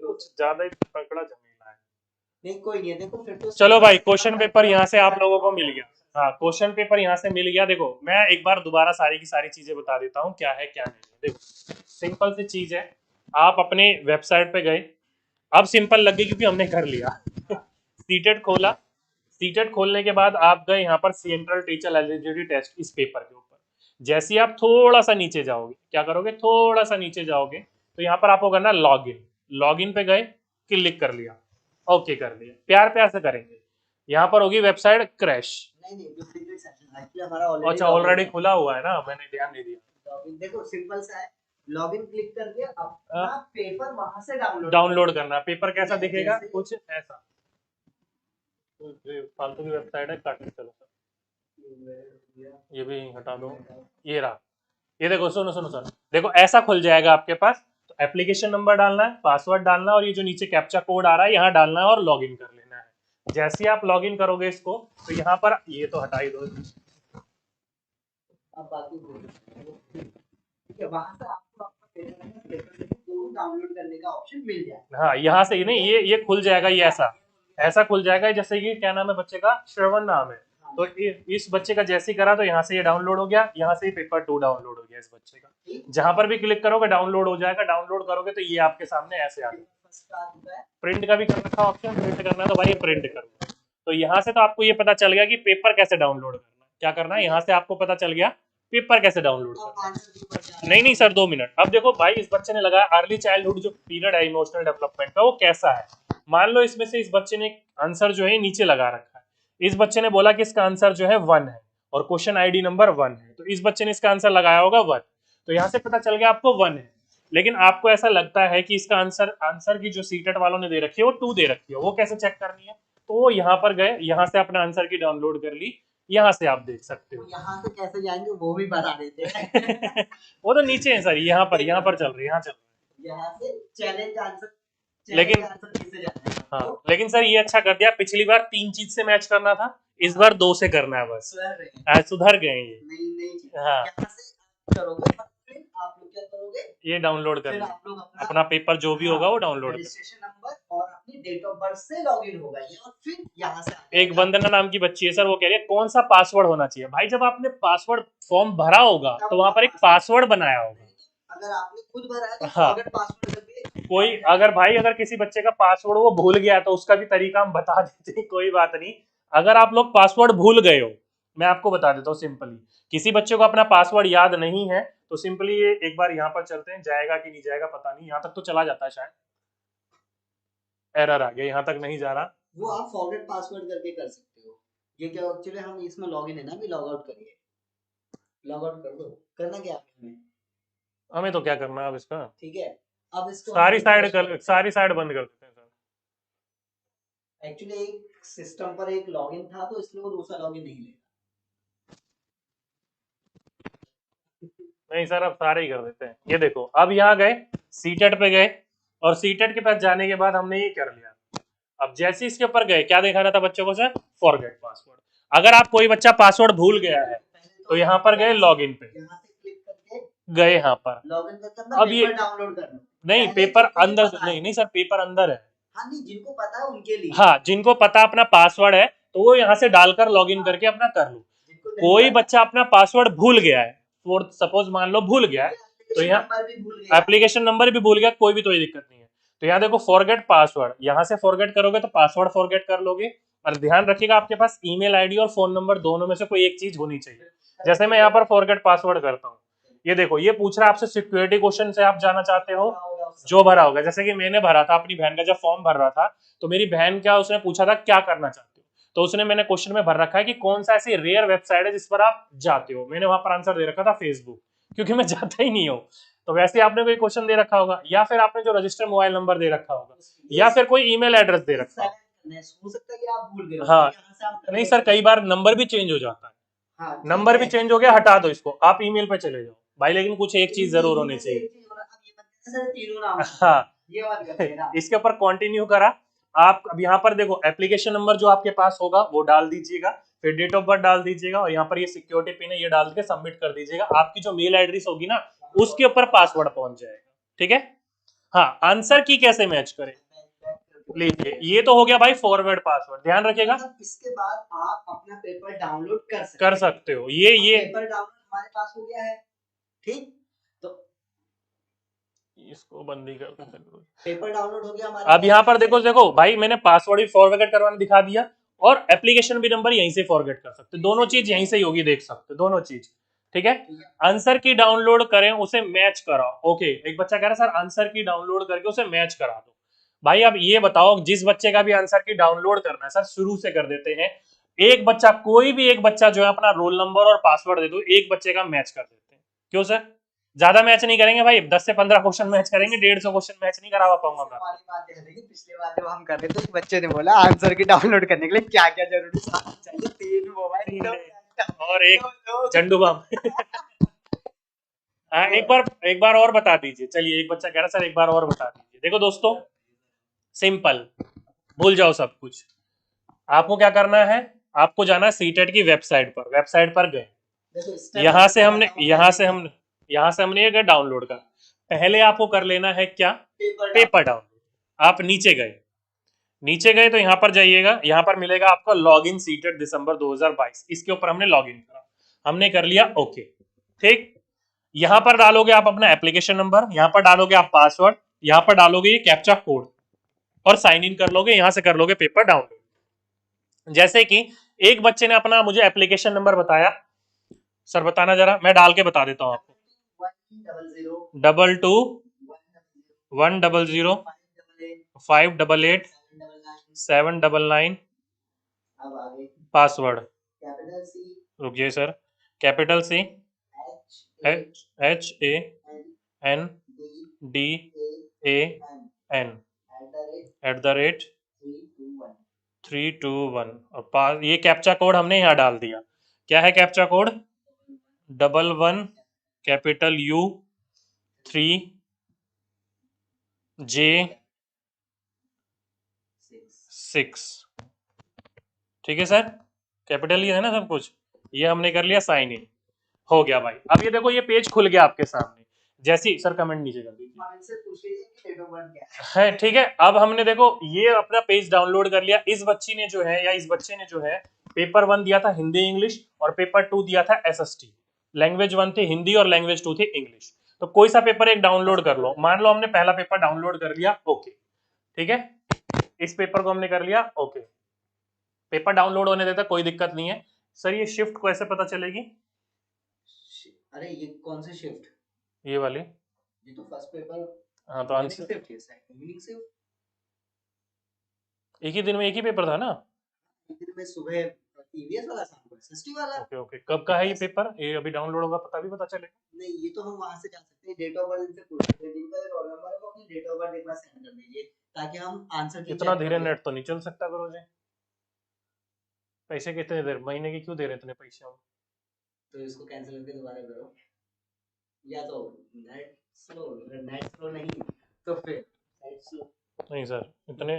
कुछ ज्यादा ही पकड़ा झमेला है। नहीं कोई नहीं है, देखो फिर तो चलो भाई क्वेश्चन पेपर यहाँ से आप लोगों को मिल गया। हाँ क्वेश्चन पेपर यहाँ से मिल गया। देखो मैं एक बार दोबारा सारी की सारी चीजें बता देता हूँ क्या है क्या नहीं है। देखो सिंपल सी चीज है। आप अपने वेबसाइट पे गए, अब सिंपल लग गई क्योंकि हमने कर लिया। सीटेट खोला, सीटेट खोलने के बाद आप गए यहाँ पर सेंट्रल टीचर एलिजिबिलिटी टेस्ट इस पेपर के ऊपर। जैसे ही आप थोड़ा सा नीचे जाओगे, क्या करोगे? थोड़ा सा नीचे जाओगे तो यहाँ पर आपको करना लॉग इन। लॉग इन पे गए, क्लिक कर लिया, ओके कर दिया। प्यार प्यार से करेंगे। यहाँ पर होगी वेबसाइट क्रैश। नहीं डुप्लीकेट सेशन एक्चुअली हमारा ऑलरेडी, अच्छा ऑलरेडी खुला हुआ है ना, मैंने ध्यान नहीं दिया। लॉगिन देखो सिंपल सा है, लॉगिन क्लिक कर दिया, अपना पेपर वहां से डाउनलोड करना। पेपर कैसा दिखेगा? कुछ ऐसा। फालतू की वेबसाइट है, काट चलो सर ये भी हटा दो। ये रहा, ये देखो सुनो सुनो सर, देखो ऐसा खुल जाएगा आपके पास। तो एप्लीकेशन नंबर डालना है, पासवर्ड डालना है और ये जो नीचे कैप्चा कोड आ रहा है यहाँ डालना है और लॉगिन कर लेना है। जैसे ही आप लॉगिन करोगे इसको तो यहाँ पर ये तो हटा ही दो। अब बाकी ठीक है, वहां से आपको अपना पेपर डाउनलोड करने का ऑप्शन मिल जाएगा। हाँ यहाँ से नहीं, ये खुल जाएगा। ये ऐसा ऐसा खुल जाएगा। जैसे कि क्या नाम है बच्चे का? श्रवण नाम है। तो इस बच्चे का जैसे ही करा तो यहाँ से ये डाउनलोड हो गया, यहाँ से पेपर 2 डाउनलोड हो गया इस बच्चे का। जहां पर भी क्लिक करोगे डाउनलोड हो जाएगा। डाउनलोड करोगे तो ये आपके सामने ऐसे आ जाएगा। प्रिंट का भी कर रखा ऑप्शन, प्रिंट करना है तो भाई प्रिंट करो। तो यहाँ से तो आपको ये पता चल गया कि पेपर कैसे डाउनलोड करना है। क्या करना है, यहाँ से आपको पता चल गया पेपर कैसे डाउनलोड करना है। नहीं नहीं सर 2 मिनट। अब देखो भाई इस बच्चे ने लगाया अर्ली चाइल्डहुड जो पीरियड है इमोशनल डेवलपमेंट का, वो कैसा है। मान लो इसमें से इस बच्चे ने आंसर जो है नीचे लगा रखा है। इस बच्चे ने बोला कि इसका आंसर जो है 1 है और क्वेश्चन ID नंबर 1 है, तो इस बच्चे ने इसका आंसर लगाया होगा 1। तो यहाँ से पता चल गया आपको 1 है। लेकिन आपको ऐसा लगता है कि इसका आंसर की जो सीटेट वालों ने दे रखी है वो 2 दे रखी है, वो कैसे चेक करनी है? तो वो यहाँ पर गए, यहाँ से अपने आंसर की डाउनलोड कर ली। यहाँ से आप देख सकते हो। यहाँ से कैसे जाएंगे वो भी बता देते हैं। वो तो नीचे है सर, यहाँ पर चल रही है, यहाँ चल रही है। यहाँ से चैलेंज आंसर, लेकिन हाँ लेकिन सर ये अच्छा कर दिया। पिछली बार 3 चीज से मैच करना था, इस बार 2 से करना है बस। सुधर गए ये। नहीं हाँ यहाँ से करोगे, फिर आप लोग क्या करोगे, ये डाउनलोड कर आप लोग अपना पेपर जो भी होगा वो डाउनलोड। रजिस्ट्रेशन नंबर और अपनी डेट ऑफ बर्थ से लॉगिन होगा ये, और फिर यहाँ से एक वंदना नाम की बच्ची है सर, वो कह रही है कौन सा पासवर्ड होना चाहिए। भाई जब आपने पासवर्ड फॉर्म भरा होगा तो वहां पर एक पासवर्ड बनाया होगा। अगर आपने खुद भरा है तो हाँ। फॉरगेट पासवर्ड कर दिए। कोई अगर किसी बच्चे का पासवर्ड वो भूल गया तो उसका भी तरीका हम बता देते हैं, कोई बात नहीं। अगर आप लोग पासवर्ड भूल गए हो, मैं आपको बता देता हूँ सिंपली। किसी बच्चे को अपना पासवर्ड याद नहीं है तो सिंपली एक बार यहाँ पर चलते हैं, जाएगा कि नहीं जाएगा पता नहीं, यहाँ तक तो चला जाता है शायद। एरर आ गया, यहाँ तक नहीं जा रहा। वो आप फॉरगेट पासवर्ड करके कर सकते हो। ये क्या एक्चुअली हम इसमें लॉगिन है ना, अभी लॉग आउट करिए, लॉग आउट कर दो। करना क्या है हमें? हमें तो क्या करना है अब इसका, ठीक है, अब इसको सारी साइड बंद कर देते हैं सर। एक्चुअली एक सिस्टम पर एक लॉगिन था तो इसलिए वो दूसरा लॉगिन नहीं लेगा। नहीं सर, अब सारे ही कर देते हैं। ये देखो, अब यहाँ गए, सीटेट पे गए, और सीटेट के पास जाने के बाद हमने ये कर लिया। अब जैसे इसके ऊपर गए, क्या दिखा रहा था बच्चों को सर? Forget password. अगर आप कोई बच्चा पासवर्ड भूल गया है तो यहाँ पर गए लॉगिन पे, यहाँ से क्लिक करके गए यहाँ पर। लॉगिन करके अब ये पेपर डाउनलोड करना। नहीं, पेपर अंदर नहीं, नहीं सर, पेपर अंदर है। हाँ नहीं, जिनको पता है उनके लिए। हाँ, जिनको पता अपना पासवर्ड है तो वो यहाँ से डालकर लॉगिन करके अपना कर लो। कोई बच्चा अपना पासवर्ड भूल गया है, सपोज मान लो भूल गया है, तो यहाँ एप्लीकेशन नंबर भी भूल गया, कोई भी, तो ये दिक्कत नहीं है। तो यहाँ देखो फॉरगेट पासवर्ड, यहाँ से फॉरगेट करोगे तो पासवर्ड फॉरगेट कर लोगे। और ध्यान रखिएगा आपके पास ईमेल आईडी और फोन नंबर दोनों में से कोई एक चीज होनी चाहिए। जैसे मैं यहाँ पर फॉरगेट पासवर्ड करता हूँ, ये देखो ये पूछ रहा है आपसे सिक्योरिटी क्वेश्चन से आप जाना चाहते हो जो भरा होगा। जैसे कि मैंने भरा था अपनी बहन का, जब फॉर्म भर रहा था तो मेरी बहन क्या, उसने पूछा था क्या करना चाहते हो, तो उसने मैंने क्वेश्चन में भर रखा है कि कौन सा ऐसी रेयर वेबसाइट है जिस पर आप जाते हो। मैंने वहां पर आंसर दे रखा था फेसबुक, क्योंकि मैं जाता ही नहीं हूँ। तो वैसे आपने कोई क्वेश्चन दे रखा होगा, या फिर आपने जो रजिस्टर मोबाइल नंबर दे रखा होगा, या फिर कोई ईमेल एड्रेस दे रखा होगा। हो सकता है कि आप भूल गए। हाँ नहीं सर, कई बार नंबर भी चेंज हो जाता है। हाँ, नंबर भी चेंज हो गया, हटा दो इसको, आप ईमेल पे चले जाओ भाई। लेकिन कुछ एक चीज जरूर होनी चाहिए। हाँ, इसके ऊपर कंटिन्यू करा। आप अब यहाँ पर देखो एप्लीकेशन नंबर जो आपके पास होगा वो डाल दीजिएगा, फिर डेट ऑफ बर्थ डाल दीजिएगा, और यहाँ पर ये सिक्योरिटी पिन है ये डाल के सबमिट कर दीजिएगा। आपकी जो मेल एड्रेस होगी ना उसके ऊपर पासवर्ड पहुंच जाएगा। ठीक है। हाँ, आंसर की कैसे मैच करें, लीजिए ये तो हो गया भाई फॉरवर्ड पासवर्ड, ध्यान रखिएगा। इसके बाद आप अपना पेपर डाउनलोड कर सकते हो। ये पेपर डाउनलोड हमारे पास हो गया है, ठीक। तो इसको बंद ही कर, पेपर डाउनलोड हो गया हमारा। अब यहाँ पर देखो देखो भाई, मैंने पासवर्ड भी फॉरवर्ड करवाना दिखा दिया और एप्लीकेशन भी नंबर यहीं से फॉरवर्ड कर सकते, दोनों चीज यहीं से ही होगी, देख सकते दोनों चीज। ठीक है। आंसर की डाउनलोड करें, उसे मैच कराओ। ओके, एक बच्चा कह रहा है सर आंसर की डाउनलोड करके उसे मैच करा दो। भाई अब ये बताओ, जिस बच्चे का भी आंसर की डाउनलोड करना है सर, शुरू से कर देते हैं। एक बच्चा, कोई भी एक बच्चा जो है अपना रोल नंबर और पासवर्ड दे दो, एक बच्चे का मैच कर देते हैं। क्यों सर? ज्यादा मैच नहीं करेंगे भाई, 10 से 15 क्वेश्चन मैच करेंगे, 150 क्वेश्चन मैच नहीं करा पाऊंगा मैं। पिछले बार जब हम कर रहे थे बच्चे ने बोला आंसर की डाउनलोड करने के लिए क्या क्या जरूरी सामान चाहिए, 3 मोबाइल और एक झंडू बम। हाँ, एक बार और बता दीजिए। चलिए, एक बच्चा कह रहा सर एक बार और बता दीजिए। देखो दोस्तों, सिंपल, भूल जाओ सब कुछ। आपको क्या करना है, आपको जाना है सीटेट की वेबसाइट पर। वेबसाइट पर गए, यहाँ से हमने ये डाउनलोड कर। पहले आपको कर लेना है क्या, पेपर डाउनलोड। आप नीचे गए तो यहाँ पर जाइएगा, यहाँ पर मिलेगा आपको लॉग इन सीटेट दिसंबर 2022। इसके ऊपर हमने लॉग इन करा, हमने कर लिया ओके। ठीक, यहाँ पर डालोगे आप अपना एप्लीकेशन नंबर, यहाँ पर डालोगे आप पासवर्ड, यहाँ पर डालोगे ये कैप्चा कोड और साइन इन कर लोगे। यहाँ से कर लोगे पेपर डाउनलोड। जैसे कि एक बच्चे ने अपना मुझे एप्लीकेशन नंबर बताया, सर बताना जरा, मैं डाल के बता देता हूँ आपको। 22 100 588 पासवर्ड। रुकिए सर, कैपिटल सी HANDAN @321 और ये कैप्चा कोड हमने यहाँ डाल दिया। क्या है कैप्चा कोड? 11U3J6। ठीक है सर, कैपिटल ही है ना सब कुछ। ये हमने कर लिया, साइन इन हो गया भाई। अब ये देखो, ये पेज खुल गया आपके सामने। जैसे ही सर कमेंट नीचे कर दीजिए है, ठीक है। अब हमने देखो ये अपना पेज डाउनलोड कर लिया। इस बच्ची ने जो है, या इस बच्चे ने जो है, पेपर 1 दिया था हिंदी इंग्लिश और पेपर 2 दिया था SST। लैंग्वेज 1 थी हिंदी और लैंग्वेज 2 थी इंग्लिश। तो कोई सा पेपर एक डाउनलोड कर लो। मान लो हमने पहला पेपर डाउनलोड कर लिया, ओके ठीक है, इस पेपर को हमने कर लिया, ओके, पेपर डाउनलोड होने देता, कोई दिक्कत नहीं है। सर ये शिफ्ट कैसे पता चलेगी? अरे ये कौन सी शिफ्ट? ये वाली। ये तो फर्स्ट पेपर हाँ तो आंसर शिफ्ट है, सेकंड इवनिंग शिफ्ट। एक ही दिन में एक ही पेपर था ना? एक दिन में सुबह ईवीएस वाला, शाम को एसएसटी वाला। ओके ओके, कब का है ये पेपर? ये अभी डाउनलोड होगा, पता भी पता चलेगा? नहीं ये तो हम वहां से जा सकते हैं, डेट ऑफ बर्थ इनसे पूछ सकते हैं, जिनका रोल नंबर है वो अपनी डेट ऑफ बर्थ एक बार सेंड कर दीजिए ताकि हम आंसर की इतना धीरे नेट तो नहीं चल सकता गुरुजी। पैसे कितने देर महीने के क्यों दे रहे इतने पैसे हम? तो इसको कैंसिल करके दोबारा करो, या तो नेट स्लो, नेट स्लो नहीं तो फिर नेट स्लो। नहीं सर इतने,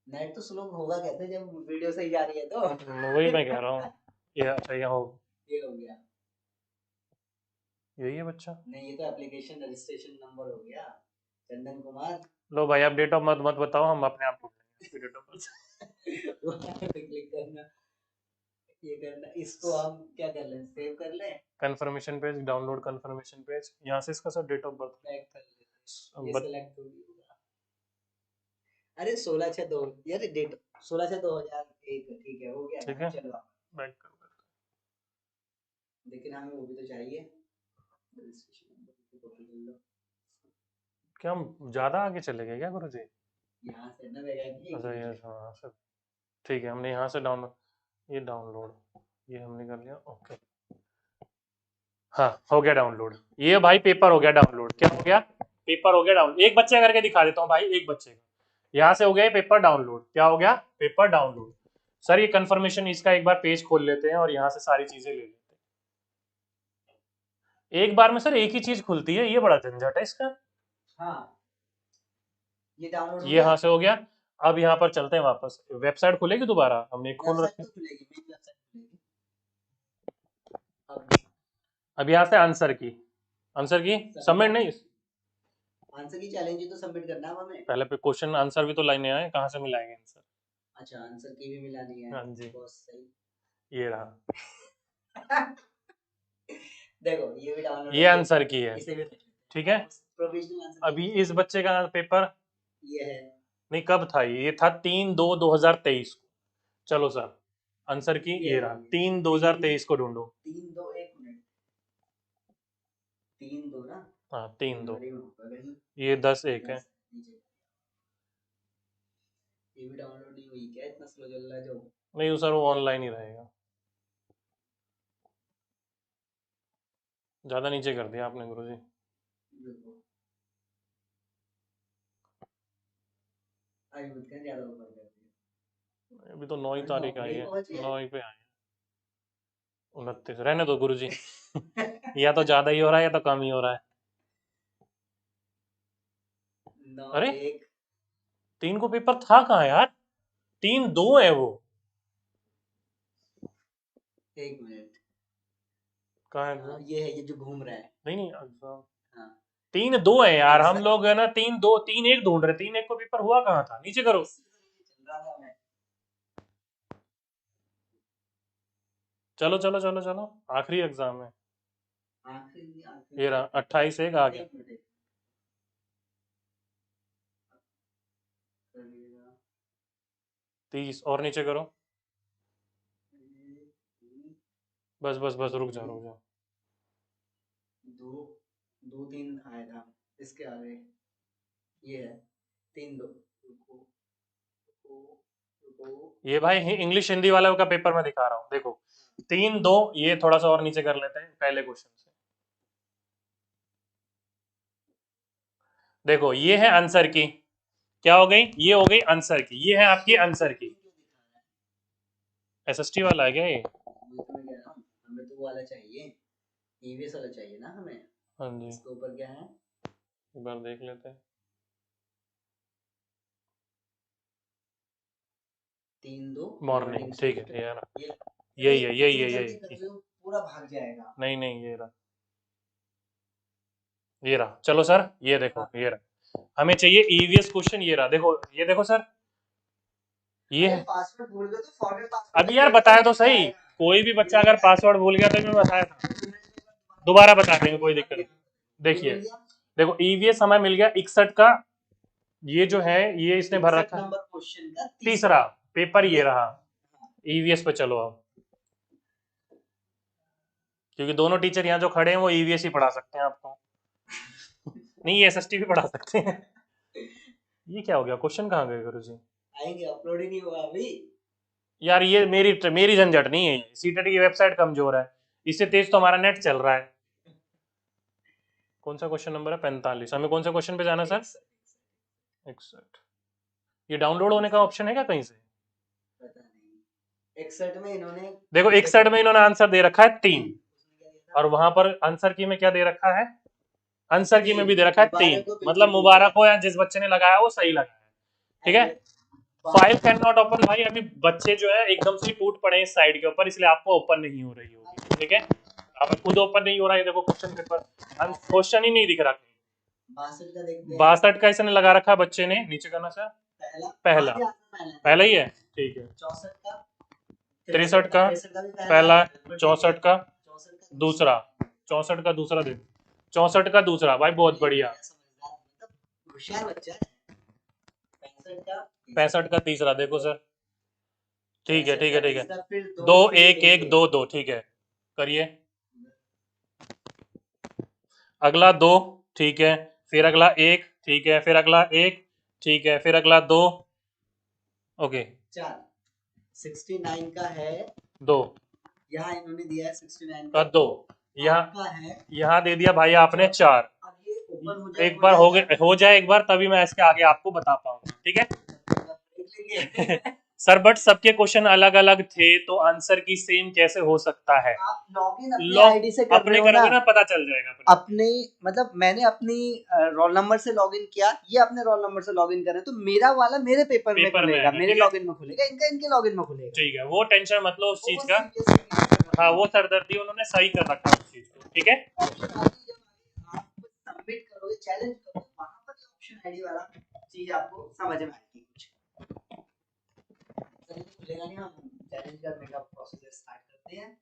नेट तो स्लो होगा कैसे जब वीडियो सही जा रही है तो। वही मैं कह रहा हूँ। ये अच्छा ये हो, ये हो गया। यही है बच्चा। नहीं ये तो एप्लीकेशन रजिस्ट्रेशन नंबर हो गया, चंदन कुमार। लो भाई आप डेट ऑफ मत मत बताओ, हम अपने आप ढूंढ लेंगे डेट ऑफ बर्थ। क्लिक करना, ये करना, इसको हम क्या कर लें, सेव कर लें, confirmation page, download confirmation page, यहाँ से इसका sir date of birth back कर लेते हैं, ये सेलेक्ट हो गया। अरे 16/6/2 यार, डेट 16/6/2001, ठीक है हो गया। ठीक है, चलो बैक कर। लेकिन हमें वो भी तो चाहिए, रजिस्ट्रेशन नंबर की कॉपी कर लो। क्या हम ज्यादा आगे चले गए क्या गुरुजी? यहाँ से ना रहेगा अच्छा ये हाँ सर, ठीक है हमने यहाँ से डाउनलोड, ये डाउनलोड, ये हमने कर लिया, ओके हाँ हो गया डाउनलोड। ये भाई पेपर हो गया डाउनलोड। क्या हो गया? पेपर हो गया डाउनलोड। एक बच्चे करके दिखा देता हूँ भाई, एक बच्चे का। यहाँ से हो गया पेपर डाउनलोड। क्या हो गया? Paper download. सर ये कंफर्मेशन इसका एक बार पेज खोल लेते हैं और यहाँ से सारी चीजें ले लेते हैं एक बार में। सर एक ही चीज खुलती है, ये बड़ा झंझट है इसका। हाँ ये डाउनलोड हो ये गया। यहाँ से हो गया। अब यहाँ पर चलते हैं वापस, वेबसाइट खुलेगी दोबारा, हमने खोल वेबसाइट रखी। तो खुलेगी, मेरी वेबसाइट खुलेगी। अब यहाँ से आंसर की, आंसर की सबमिट नहीं, आंसर की चैलेंज तो सबमिट करना है हमें। पहले पे क्वेश्चन आंसर भी तो लाइने आए, कहाँ से मिलाएंगे आंसर? अच्छा आंसर की भी मिलानी है। हाँ जी बहुत सही। ये रहा, देखो ये भी डाउनलोड, ये आंसर की है, इसे भी ठीक है। Provisional answer. अभी इस बच्चे का पेपर ये है, नहीं कब था, ये था 3/2/2023 को। चलो सर आंसर की ये रहा, 3/2/2023 को ढूंढो। 3/2 1 मिनट, 3/2 ना, हाँ 3/2, जनवरी में होगा कहीं। ये 10/1 है। ये भी डाउनलोड नहीं हुई क्या, इतना स्लो चल रहा है जो। नहीं सर वो ऑनलाइन ही रहेगा, ज्यादा नीचे कर दिया आपने गुरुजी। देखो अभी मत कर, ज्यादा ऊपर कर दिया। अभी तो 9 तारीख आई है, पहुंच गए। 9 पे आई है, 29 रहने दो गुरुजी। या तो ज्यादा ही हो रहा है या तो कम ही हो रहा है। 9 अरे 1 3 को पेपर था कहाँ यार? 3/2 है वो। 1 मिनट। कहाँ है? ये है, ये जो घूम रहा है। नहीं नहीं हाँ 3/2 है यार, हम लोग है ना 3/2 3/1 ढूंढ रहे, 3/1 को पेपर हुआ कहाँ था? नीचे करो। चल रहा था मैं। चलो चलो चलो चलो, आखिरी एग्जाम है। आखिरी ये रहा 28/1 आ गया। 30 और नीचे करो। बस बस बस रुक जा रुक जा। 2 2 3 आया था इसके आगे, ये है 3/2। रुको रुको रुको। ये भाई इंग्लिश हिंदी वाले का पेपर में दिखा रहा हूँ, देखो 3/2। ये थोड़ा सा और नीचे कर लेते हैं पहले क्वेश्चन से। देखो ये है आंसर की, क्या हो गई? ये हो गई आंसर की, ये है आपकी आंसर की। एसएसटी वाला है क्या ये? हमें तो वो वाला चाहिए, ईवीएस वाला चाहिए ना हमें। हाँ जी इसके ऊपर क्या है, एक बार देख लेते हैं। 3/2 मॉर्निंग, ठीक है ये ना, ये यही है यही है यही। पूरा भाग जाएगा। नहीं नहीं ये रहा, ये रहा। चलो सर ये देखो ये रहा, हमें चाहिए ईवीएस क्वेश्चन, ये रहा। देखो ये देखो सर, ये है। पासवर्ड भूल गए तो फॉरगेट पासवर्ड अभी यार बताया तो सही, कोई भी बच्चा अगर पासवर्ड भूल गया तो मैं बताया था, दोबारा बता देंगे, कोई दिक्कत नहीं। देखिए, देखो ईवीएस हमें मिल गया 61 का, ये जो है ये इसने भर रखा नंबर क्वेश्चन का तीसरा पेपर ये रहा। ईवीएस पे चलो अब, क्योंकि दोनों टीचर यहाँ जो खड़े हैं वो ईवीएस ही पढ़ा सकते हैं आपको, नहीं एसएसटी भी पढ़ा सकते हैं। ये क्या हो गया, क्वेश्चन कहाँ गए गुरु जी? आएंगे, अपलोड ही नहीं हुआ अभी यार ये मेरी झंझट नहीं है, सीटेट की वेबसाइट कमजोर है, इससे तेज तो हमारा नेट चल रहा है। कौन सा क्वेश्चन नंबर है? 45। हमें कौन सा क्वेश्चन पे जाना है सर? 61। ये डाउनलोड होने का ऑप्शन है क्या कहीं से? पता नहीं। 61 में इन्होंने देखो 61 में इन्होंने आंसर दे रखा है 3, और वहां पर आंसर की में क्या दे रखा है? आंसर की में भी दे रखा है 3, मतलब मुबारक हो, या जिस बच्चे ने लगाया वो सही लगाया है। ठीक है, फाइल कैन नॉट ओपन। भाई अभी बच्चे जो है एकदम से टूट पड़े इस साइड के ऊपर, इसलिए आपको ओपन नहीं हो रही होगी। ठीक है, अब खुद ओपन नहीं हो रहा है, देखो क्वेश्चन पेपर, क्वेश्चन ही नहीं दिख रहा। 62 का इसने लगा रखा है बच्चे ने, नीचे करना सर, पहला पहला ही है। ठीक है, 63 का पहला, 64 का दूसरा, 64 का दूसरा दे, 64 का दूसरा। भाई बहुत बढ़िया, होशियार बच्चा है। 65 का तीसरा देखो सर। ठीक है ठीक है ठीक है, 2 1 1 2 2। ठीक है, करिए अगला 2। ठीक है, फिर अगला 1। ठीक है, फिर अगला 1। ठीक है, फिर अगला 2। ओके, 69 का है 2, यहाँ इन्होंने दिया है 69 का 2, यहाँ है, यहाँ दे दिया भाई आपने 4। एक बार हो जाए एक बार, तभी मैं इसके आगे आपको बता पाऊंगा। ठीक है सर, बट सबके क्वेश्चन अलग अलग थे, तो आंसर की सेम कैसे हो सकता है? आप लॉगिन अपनी आईडी से कर अपने करोगे ना, पता चल जाएगा अपने, मतलब मैंने अपनी रोल नंबर से लॉगिन किया, ये अपने रोल नंबर से लॉगिन कर रहे हैं, तो मेरा वाला मेरे पेपर में खुलेगा, मेरे लॉगिन में खुलेगा, इनका इनके लॉगिन में खुलेगा। ठीक है, वो टेंशन मत लो उस चीज का। हाँ, वो सरदर्दी उन्होंने सही कर रखा है उस चीज को। ठीक है, सबमिट करोगे, चैलेंज करोगे, वहां पर ऑप्शन आईडी वाला चीज आपको समझ में आएगी। कुछ खुलेगा नहीं, हम चैलेंज करने का प्रोसेस स्टार्ट करते हैं।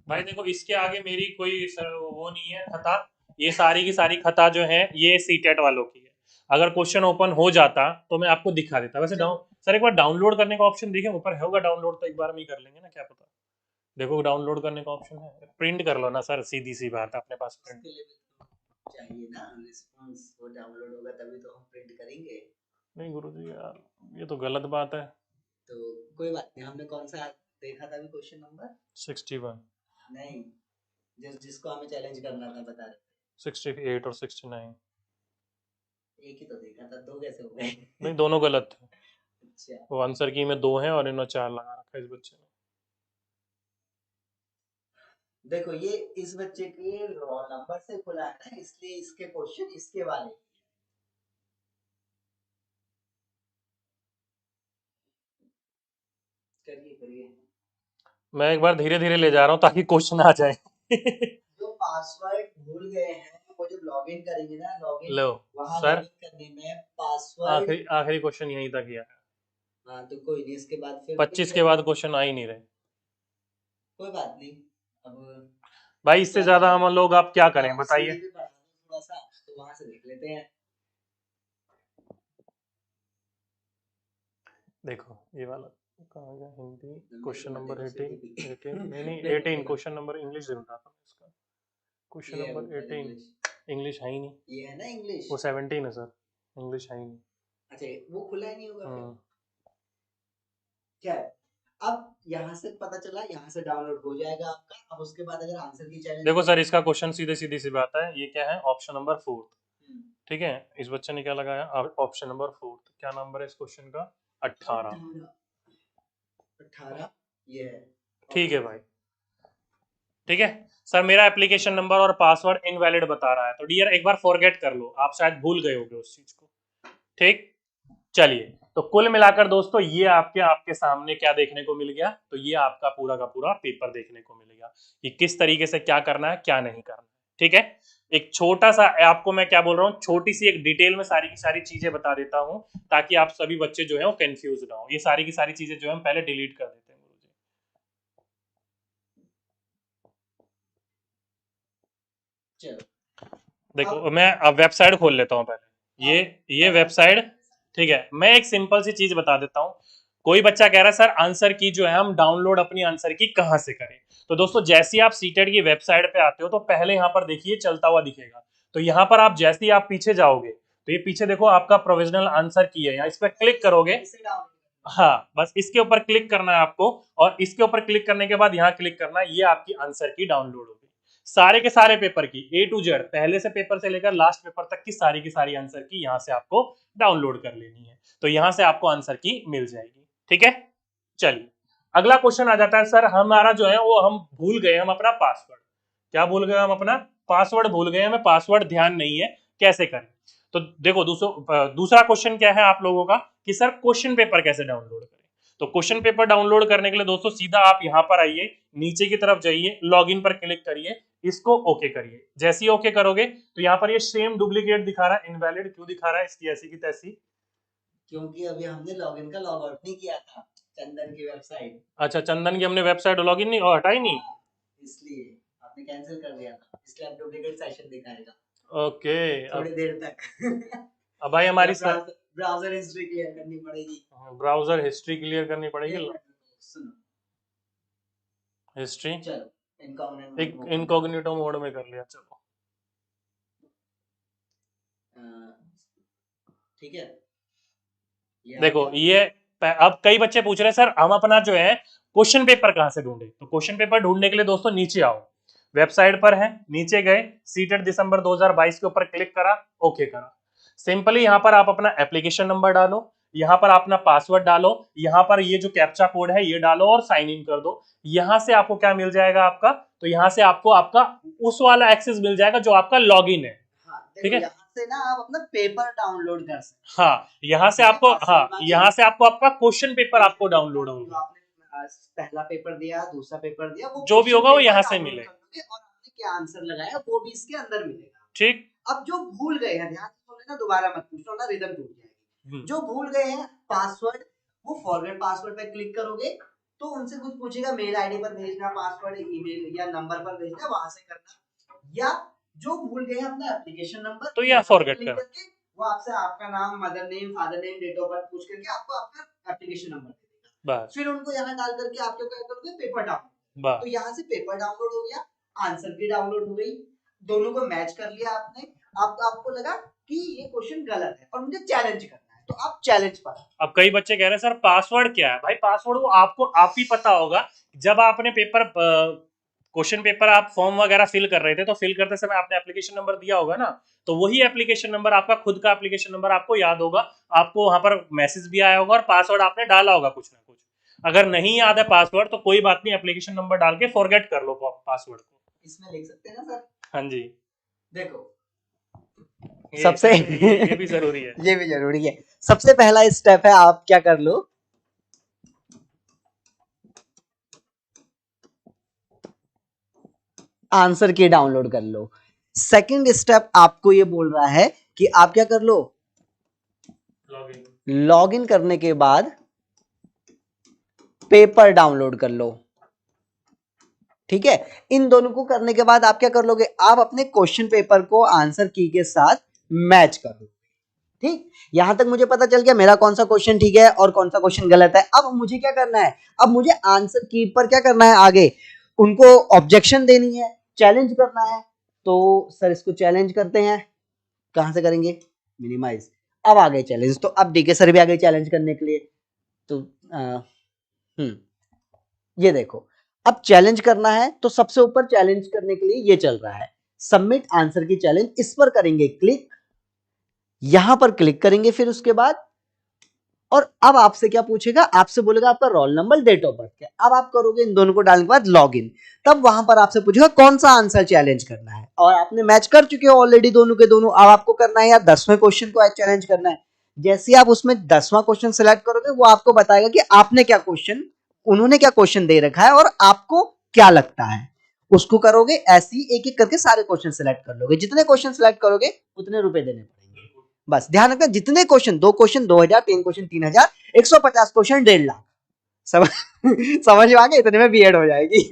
भाई देखो, इसके आगे मेरी कोई वो नहीं है खता, ये सारी की सारी खता जो है ये सीटेट वालों की है। अगर क्वेश्चन ओपन हो जाता तो मैं आपको दिखा देता। वैसे सर एक बार डाउनलोड करने का ऑप्शन देखें, ऊपर होगा डाउनलोड, तो एक बार में ही कर लेंगे ना, क्या पता। देखो डाउनलोड करने का ऑप्शन है, प्रिंट कर लो ना सर, सीधी सी बात है, अपने पास प्रिंट चाहिए ना, रिस्पांस वो डाउनलोड होगा तभी तो हम प्रिंट करेंगे। नहीं गुरुजी यार, ये तो गलत बात है। तो कोई बात नहीं, हमने कौन सा देखा था अभी क्वेश्चन नंबर 61 नहीं, जिसको हमें चैलेंज करना था बता रहे 68 और 69। एक ही तो देखा था, दो कैसे हो गए? नहीं, दोनों गलत थे। अच्छा, वो आंसर की में 2 हैं और इन्होंने 4 लगा रखा है इस बच्चे ने। देखो ये इस बच्चे के रोल नंबर से खुला है ना, इसलिए इसके क्वेश्चन इसके वाले। करिए करिए, मैं एक बार धीरे धीरे ले जा रहा हूँ ताकि क्वेश्चन आ जाए। जो पासवर्ड भूल गए हैं वो जब लॉगिन करेंगे ना, लॉगिन लो वहां सर, लॉगिन करने में पासवर्ड आखिरी क्वेश्चन यहीं तक किया है। हाँ तो कोई नहीं, इसके बाद फिर 25 के बाद क्वेश्चन आ ही नहीं रहे। कोई बात नहीं, अब भाई इससे ज्यादा हम लोग आप क्या करें बताइए। थोड़ा सा तो वहां से देख लेते हैं। देखो ये वाला कहाँ गया, हिंदी क्वेश्चन नंबर 18 18 नहीं 18 क्वेश्चन नंबर इंग्लिश दे रहा था इसका, क्वेश्चन नंबर 18 इंग्लिश है ही नहीं, ये है ना इंग्लिश, वो 17 है सर, इंग्लिश है ही नहीं। अच्छा वो खुला ही नहीं होगा क्या? अब यहाँ से पता चला, यहाँ से डाउनलोड हो जाएगा आपका। अब उसके बाद अगर आंसर की चैलेंज, देखो सर इसका क्वेश्चन सीधे सीधी सी बात है, ये क्या है, ऑप्शन नंबर 4। ठीक है, इस बच्चे ने क्या लगाया, ऑप्शन नंबर 4। क्या नंबर है इस क्वेश्चन का? 18। 18 ये है। ठीक है भाई, ठीक है सर, मेरा एप्लीकेशन नंबर और पासवर्ड इनवैलिड बता रहा है, तो डियर एक बार फॉरगेट कर लो, आप शायद भूल गए होगे उस चीज को। ठीक, चलिए, तो कुल मिलाकर दोस्तों ये आपके सामने क्या देखने को मिल गया, तो ये आपका पूरा का पूरा पेपर देखने को मिल गया कि किस तरीके से क्या करना है क्या नहीं करना है। ठीक है, एक छोटा सा आपको मैं क्या बोल रहा हूँ, छोटी सी एक डिटेल में सारी की सारी चीजें बता देता हूँ ताकि आप सभी बच्चे जो है वो कंफ्यूज ना हो। ये सारी की सारी चीजें जो है हम पहले डिलीट कर देते हैं गुरुजी। चलो देखो मैं अब वेबसाइट खोल लेता हूँ पहले। ये वेबसाइट, ठीक है। मैं एक सिंपल सी चीज बता देता हूँ। कोई बच्चा कह रहा है सर आंसर की जो है हम डाउनलोड अपनी आंसर की कहाँ से करें। तो दोस्तों जैसे ही आप सीटेट की वेबसाइट पे आते हो तो पहले यहाँ पर देखिए चलता हुआ दिखेगा। तो यहाँ पर आप जैसे ही आप पीछे जाओगे तो ये पीछे देखो आपका प्रोविजनल आंसर की है, यहाँ इस पर क्लिक करोगे। हाँ बस इसके ऊपर क्लिक करना है आपको, और इसके ऊपर क्लिक करने के बाद यहाँ क्लिक करना है, ये आपकी आंसर की डाउनलोड होगी। सारे के सारे पेपर की A to Z, पहले से पेपर से लेकर लास्ट पेपर तक की सारी आंसर की यहाँ से आपको डाउनलोड कर लेनी है। तो यहाँ से आपको आंसर की मिल जाएगी, ठीक है। चलिए अगला क्वेश्चन आ जाता है, सर हमारा जो है वो हम भूल गए, हम अपना पासवर्ड, क्या भूल गए, हम अपना पासवर्ड भूल गए, हमें पासवर्ड ध्यान नहीं है, कैसे करें। तो देखो दूसरा क्वेश्चन क्या है आप लोगों का कि सर क्वेश्चन पेपर कैसे डाउनलोड करें। तो क्वेश्चन पेपर डाउनलोड करने के लिए दोस्तों सीधा आप यहाँ पर आइए, नीचे की तरफ जाइए, लॉगिन पर क्लिक करिए, इसको ओके करिए। जैसे ही ओके करोगे तो यहाँ पर ये सेम डुप्लीकेट दिखा रहा है, इनवैलिड क्यों दिखा रहा है, इसकी ऐसी की तैसी, क्योंकि अभी हमने लॉगिन का लॉग आउट नहीं किया था चंदन की वेबसाइट। अच्छा चंदन की हमने वेबसाइट लॉगिन नहीं और हटाई नहीं, इसलिए आपने कैंसिल कर दिया था, इसलिए अब डुप्लीकेट सेशन दिखाएगा ओके। थोड़ी देर तक। अब भाई हमारी ब्राउजर हिस्ट्री क्लियर करनी पड़ेगी, ब्राउजर हिस्ट्री क्लियर करनी पड़ेगी, सुनो हिस्ट्री चलो इनकॉग्निटो मोड में कर लिया, चलो ठीक है। देखो ये अब कई बच्चे पूछ रहे हैं सर हम अपना जो है क्वेश्चन पेपर कहाँ से ढूंढे। तो क्वेश्चन पेपर ढूंढने के लिए दोस्तों नीचे आओ, वेबसाइट पर है, नीचे गए, सीटेट दिसंबर 2022 के ऊपर क्लिक करा, ओके करा। सिंपली यहाँ पर आप अपना एप्लीकेशन नंबर डालो, यहाँ पर अपना पासवर्ड डालो, यहाँ पर ये जो कैप्चा कोड है ये डालो और साइन इन कर दो। यहाँ से आपको क्या मिल जाएगा आपका, तो यहाँ से आपको आपका उस वाला एक्सेस मिल जाएगा जो आपका लॉगिन है, ठीक है। से ना आप अपना पेपर डाउनलोड कर सकते। हाँ यहाँ से आपको, हाँ यहाँ से आपको आपका क्वेश्चन पेपर आपको डाउनलोड होगा। आपने पहला पेपर दिया, दूसरा पेपर दिया, वो जो भी होगा वो यहाँ से मिलेगा, और आपने क्या आंसर लगाया वो भी इसके अंदर मिलेगा, ठीक। अब जो भूल गए हैं ध्यान से सुनना, दोबारा मत पूछो ना, रिदम टूट जाएगी। जो भूल गए हैं पासवर्ड, वो फॉरगेट पासवर्ड पे क्लिक करोगे तो उनसे कुछ पूछेगा, मेल आईडी पर भेजना पासवर्ड, ईमेल या नंबर पर भेजना, वहां से करना। या जो भूल गए हैं अपना एप्लीकेशन नंबर, तो यह फॉरगेट कर, वो आपसे आपका नाम, mother name, father name, date of birth पूछ करके आपको आपका एप्लीकेशन नंबर देगा, फिर उनको यहाँ डाल करके आपको क्या करोगे, पेपर डाउनलोड। तो यहाँ से पेपर डाउनलोड हो गया, आंसर की डाउनलोड हो गई, दोनों को मैच कर लिया आपने। आपको लगा कि ये क्वेश्चन गलत है और मुझे चैलेंज करना है, तो आप चैलेंज पर। अब कई बच्चे कह रहे हैं सर पासवर्ड क्या है, भाई पासवर्ड वो आपको आप ही पता होगा। जब आपने पेपर क्वेश्चन पेपर आप फॉर्म वगैरह फिल कर रहे थे तो फिल करते समय आपने एप्लीकेशन नंबर दिया होगा ना, तो वही एप्लीकेशन नंबर आपका खुद का एप्लीकेशन नंबर आपको याद होगा, आपको वहां पर मैसेज भी आया होगा और पासवर्ड आपने डाला होगा कुछ ना कुछ। अगर नहीं याद है पासवर्ड तो कोई बात नहीं, एप्लीकेशन नंबर डाल के फॉरगेट कर लो पासवर्ड को। इसमें लिख सकते हैं ना सर? हाँ जी, देखो सबसे ये भी जरूरी है, ये भी जरूरी है। सबसे पहला स्टेप है, आप क्या कर लो, आंसर की डाउनलोड कर लो। सेकंड स्टेप आपको ये बोल रहा है कि आप क्या कर लो, लॉगिन करने के बाद पेपर डाउनलोड कर लो, ठीक है। इन दोनों को करने के बाद आप क्या कर लोगे, आप अपने क्वेश्चन पेपर को आंसर की के साथ मैच कर लो, ठीक। यहां तक मुझे पता चल गया मेरा कौन सा क्वेश्चन ठीक है और कौन सा क्वेश्चन गलत है। अब मुझे क्या करना है, अब मुझे आंसर की पर क्या करना है, आगे उनको ऑब्जेक्शन देनी है, चैलेंज करना है। तो सर इसको चैलेंज करते हैं, कहां से करेंगे, मिनिमाइज। अब आ गए चैलेंज, तो अब डीके सर भी आ गए चैलेंज करने के लिए। तो ये देखो, अब चैलेंज करना है तो सबसे ऊपर चैलेंज करने के लिए ये चल रहा है, सबमिट आंसर की चैलेंज। इस पर करेंगे क्लिक, यहां पर क्लिक करेंगे फिर उसके बाद, और अब आपसे क्या पूछेगा, आपसे बोलेगा आपका roll number, date of birth क्या। अब आप करोगे इन दोनों को डालने के बाद लॉगिन, तब वहां पर आपसे पूछेगा कौन सा आंसर चैलेंज करना है, और आपने मैच कर चुके हो ऑलरेडी दोनों के दोनों। अब आपको करना है या 10वें क्वेश्चन को चैलेंज करना है। जैसे ही आप उसमें 10वां क्वेश्चन सिलेक्ट करोगे, वो आपको बताएगा कि आपने क्या क्वेश्चन, उन्होंने क्या क्वेश्चन दे रखा है और आपको क्या लगता है, उसको करोगे, ऐसे ही एक एक करके सारे क्वेश्चन सिलेक्ट कर लोगे, जितने क्वेश्चन सिलेक्ट करोगे उतने रुपए देने पड़ेंगे। बस ध्यान रखना, जितने question, 2 question 2000, 3 question 3000, 150 question 1.5 lakh. समझ समझ में आ गया, इतने में बीएड हो जाएगी।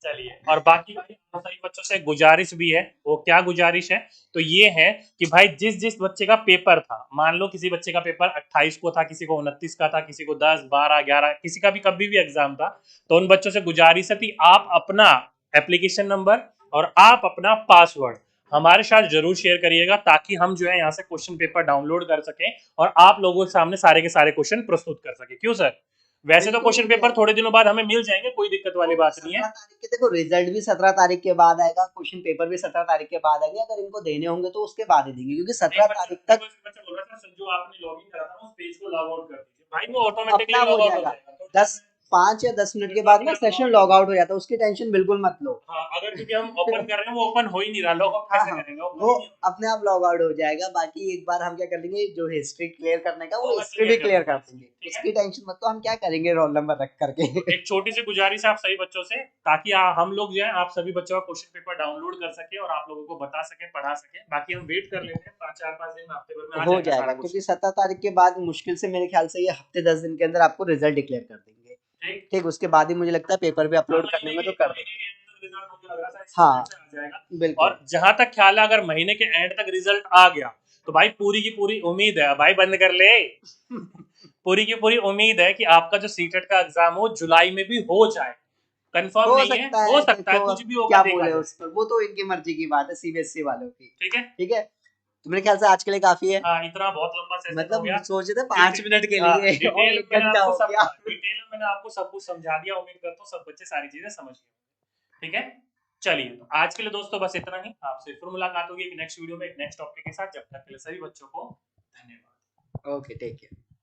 चलिए, और बाकी भाई हम सभी बच्चों से गुजारिश भी है, वो क्या गुजारिश है, तो ये है कि भाई जिस जिस बच्चे का पेपर था, मान लो किसी बच्चे का पेपर 28 को था, किसी को 29 का था, किसी को 10, 12, 11, किसी का भी कभी भी एग्जाम था, तो उन बच्चों से गुजारिश है कि आप अपना एप्लीकेशन नंबर और आप अपना पासवर्ड हमारे साथ जरूर शेयर करिएगा, ताकि हम जो है यहाँ से क्वेश्चन पेपर डाउनलोड कर सकें और आप लोगों के सामने सारे के सारे क्वेश्चन प्रस्तुत कर सके। क्यों सर? वैसे तो क्वेश्चन पेपर थोड़े दिनों बाद हमें मिल जाएंगे, कोई दिक्कत वाली बात नहीं है। 17 तारीख के, देखो रिजल्ट भी 17 तारीख के बाद आएगा, क्वेश्चन पेपर भी 17 तारीख के बाद आएंगे, अगर इनको देने होंगे तो उसके बाद ही देंगे, क्योंकि 17 तारीख तक बच्चा बोल रहा था जो आपने लॉगिन करा था उस पेज को लॉग आउट कर दीजिए, भाई वो ऑटोमेटिकली अपना हो लॉग आउट हो जाएगा। जाएगा। तो 5 या 10 मिनट के बाद ना सेशन लॉग आउट हो जाता है, उसकी टेंशन बिल्कुल मत लो। हाँ, अगर क्योंकि हम ओपन कर रहे हैं वो ओपन हो ही नहीं रहा, लॉग आउट हाँ कैसे हाँ, करेंगे? वो अपने आप लॉग आउट हो जाएगा। बाकी एक बार हम क्या कर लेंगे, जो हिस्ट्री क्लियर करने का, वो वो मैं हिस्ट्री भी clear क्लियर कर कर दूंगा, देंगे, ठीक है? उसकी टेंशन मत लो, हम क्या करेंगे रोल नंबर रख करके। तो एक छोटी सी गुजारिश है आप सभी बच्चों से, ताकि हम लोग जो है आप सभी बच्चों का क्वेश्चन पेपर डाउनलोड कर सके और आप लोगों को बता सके, पढ़ा सके। बाकी हम वेट कर लेते हैं 4-5 दिन में, हफ्ते भर में आ हो जाएगा जाएगा, सारा क्योंकि क्वेश्चन। 17 तारीख के बाद मुश्किल से मेरे ख्याल से ये हफ्ते 10 दिन के अंदर आपको रिजल्ट डिक्लेयर कर देंगे। ठीक, ठीक, उसके बाद ही मुझे लगता है पेपर पे अपलोड करने में तो कर महीने देंगे। के end तक रिजल्ट मुझे लग रहा था इसी हाँ month से आ जाएगा। बिल्कुल। और जहां तक ख्याल है, अगर महीने के एंड तक रिजल्ट आ गया तो भाई पूरी की पूरी उम्मीद है, भाई बंद कर ले पूरी की पूरी उम्मीद है कि आपका जो सीटेट का एग्जाम हो जुलाई में भी हो जाए। कंफर्म हो नहीं है, सकता हो है, सकता है, देखो कुछ अब भी होगा, क्या देखा बोले जाए। उस पर, वो तो इनकी मर्जी की बात है, सीबीएसई वालों की। ठीक है, ठीक है, तो मेरे ख्याल से आज के लिए काफी है। हाँ, इतना बहुत लंबा सेशन हो गया। मतलब सोचे थे 5 मिनट के लिए और डिटेल 1 घंटा हो गया। डिटेल में मैंने आपको सब कुछ समझा दिया, उम्मीद करता हूँ सब बच्चे सारी चीजें समझ गए। ठीक है, चलिए, तो आज के लिए दोस्तों बस इतना ही। आपसे फिर मुलाकात होगी एक नेक्स्ट वीडियो में एक नेक्स्ट टॉपिक के साथ। जब तक के लिए सभी बच्चों को धन्यवाद। Okay, take care.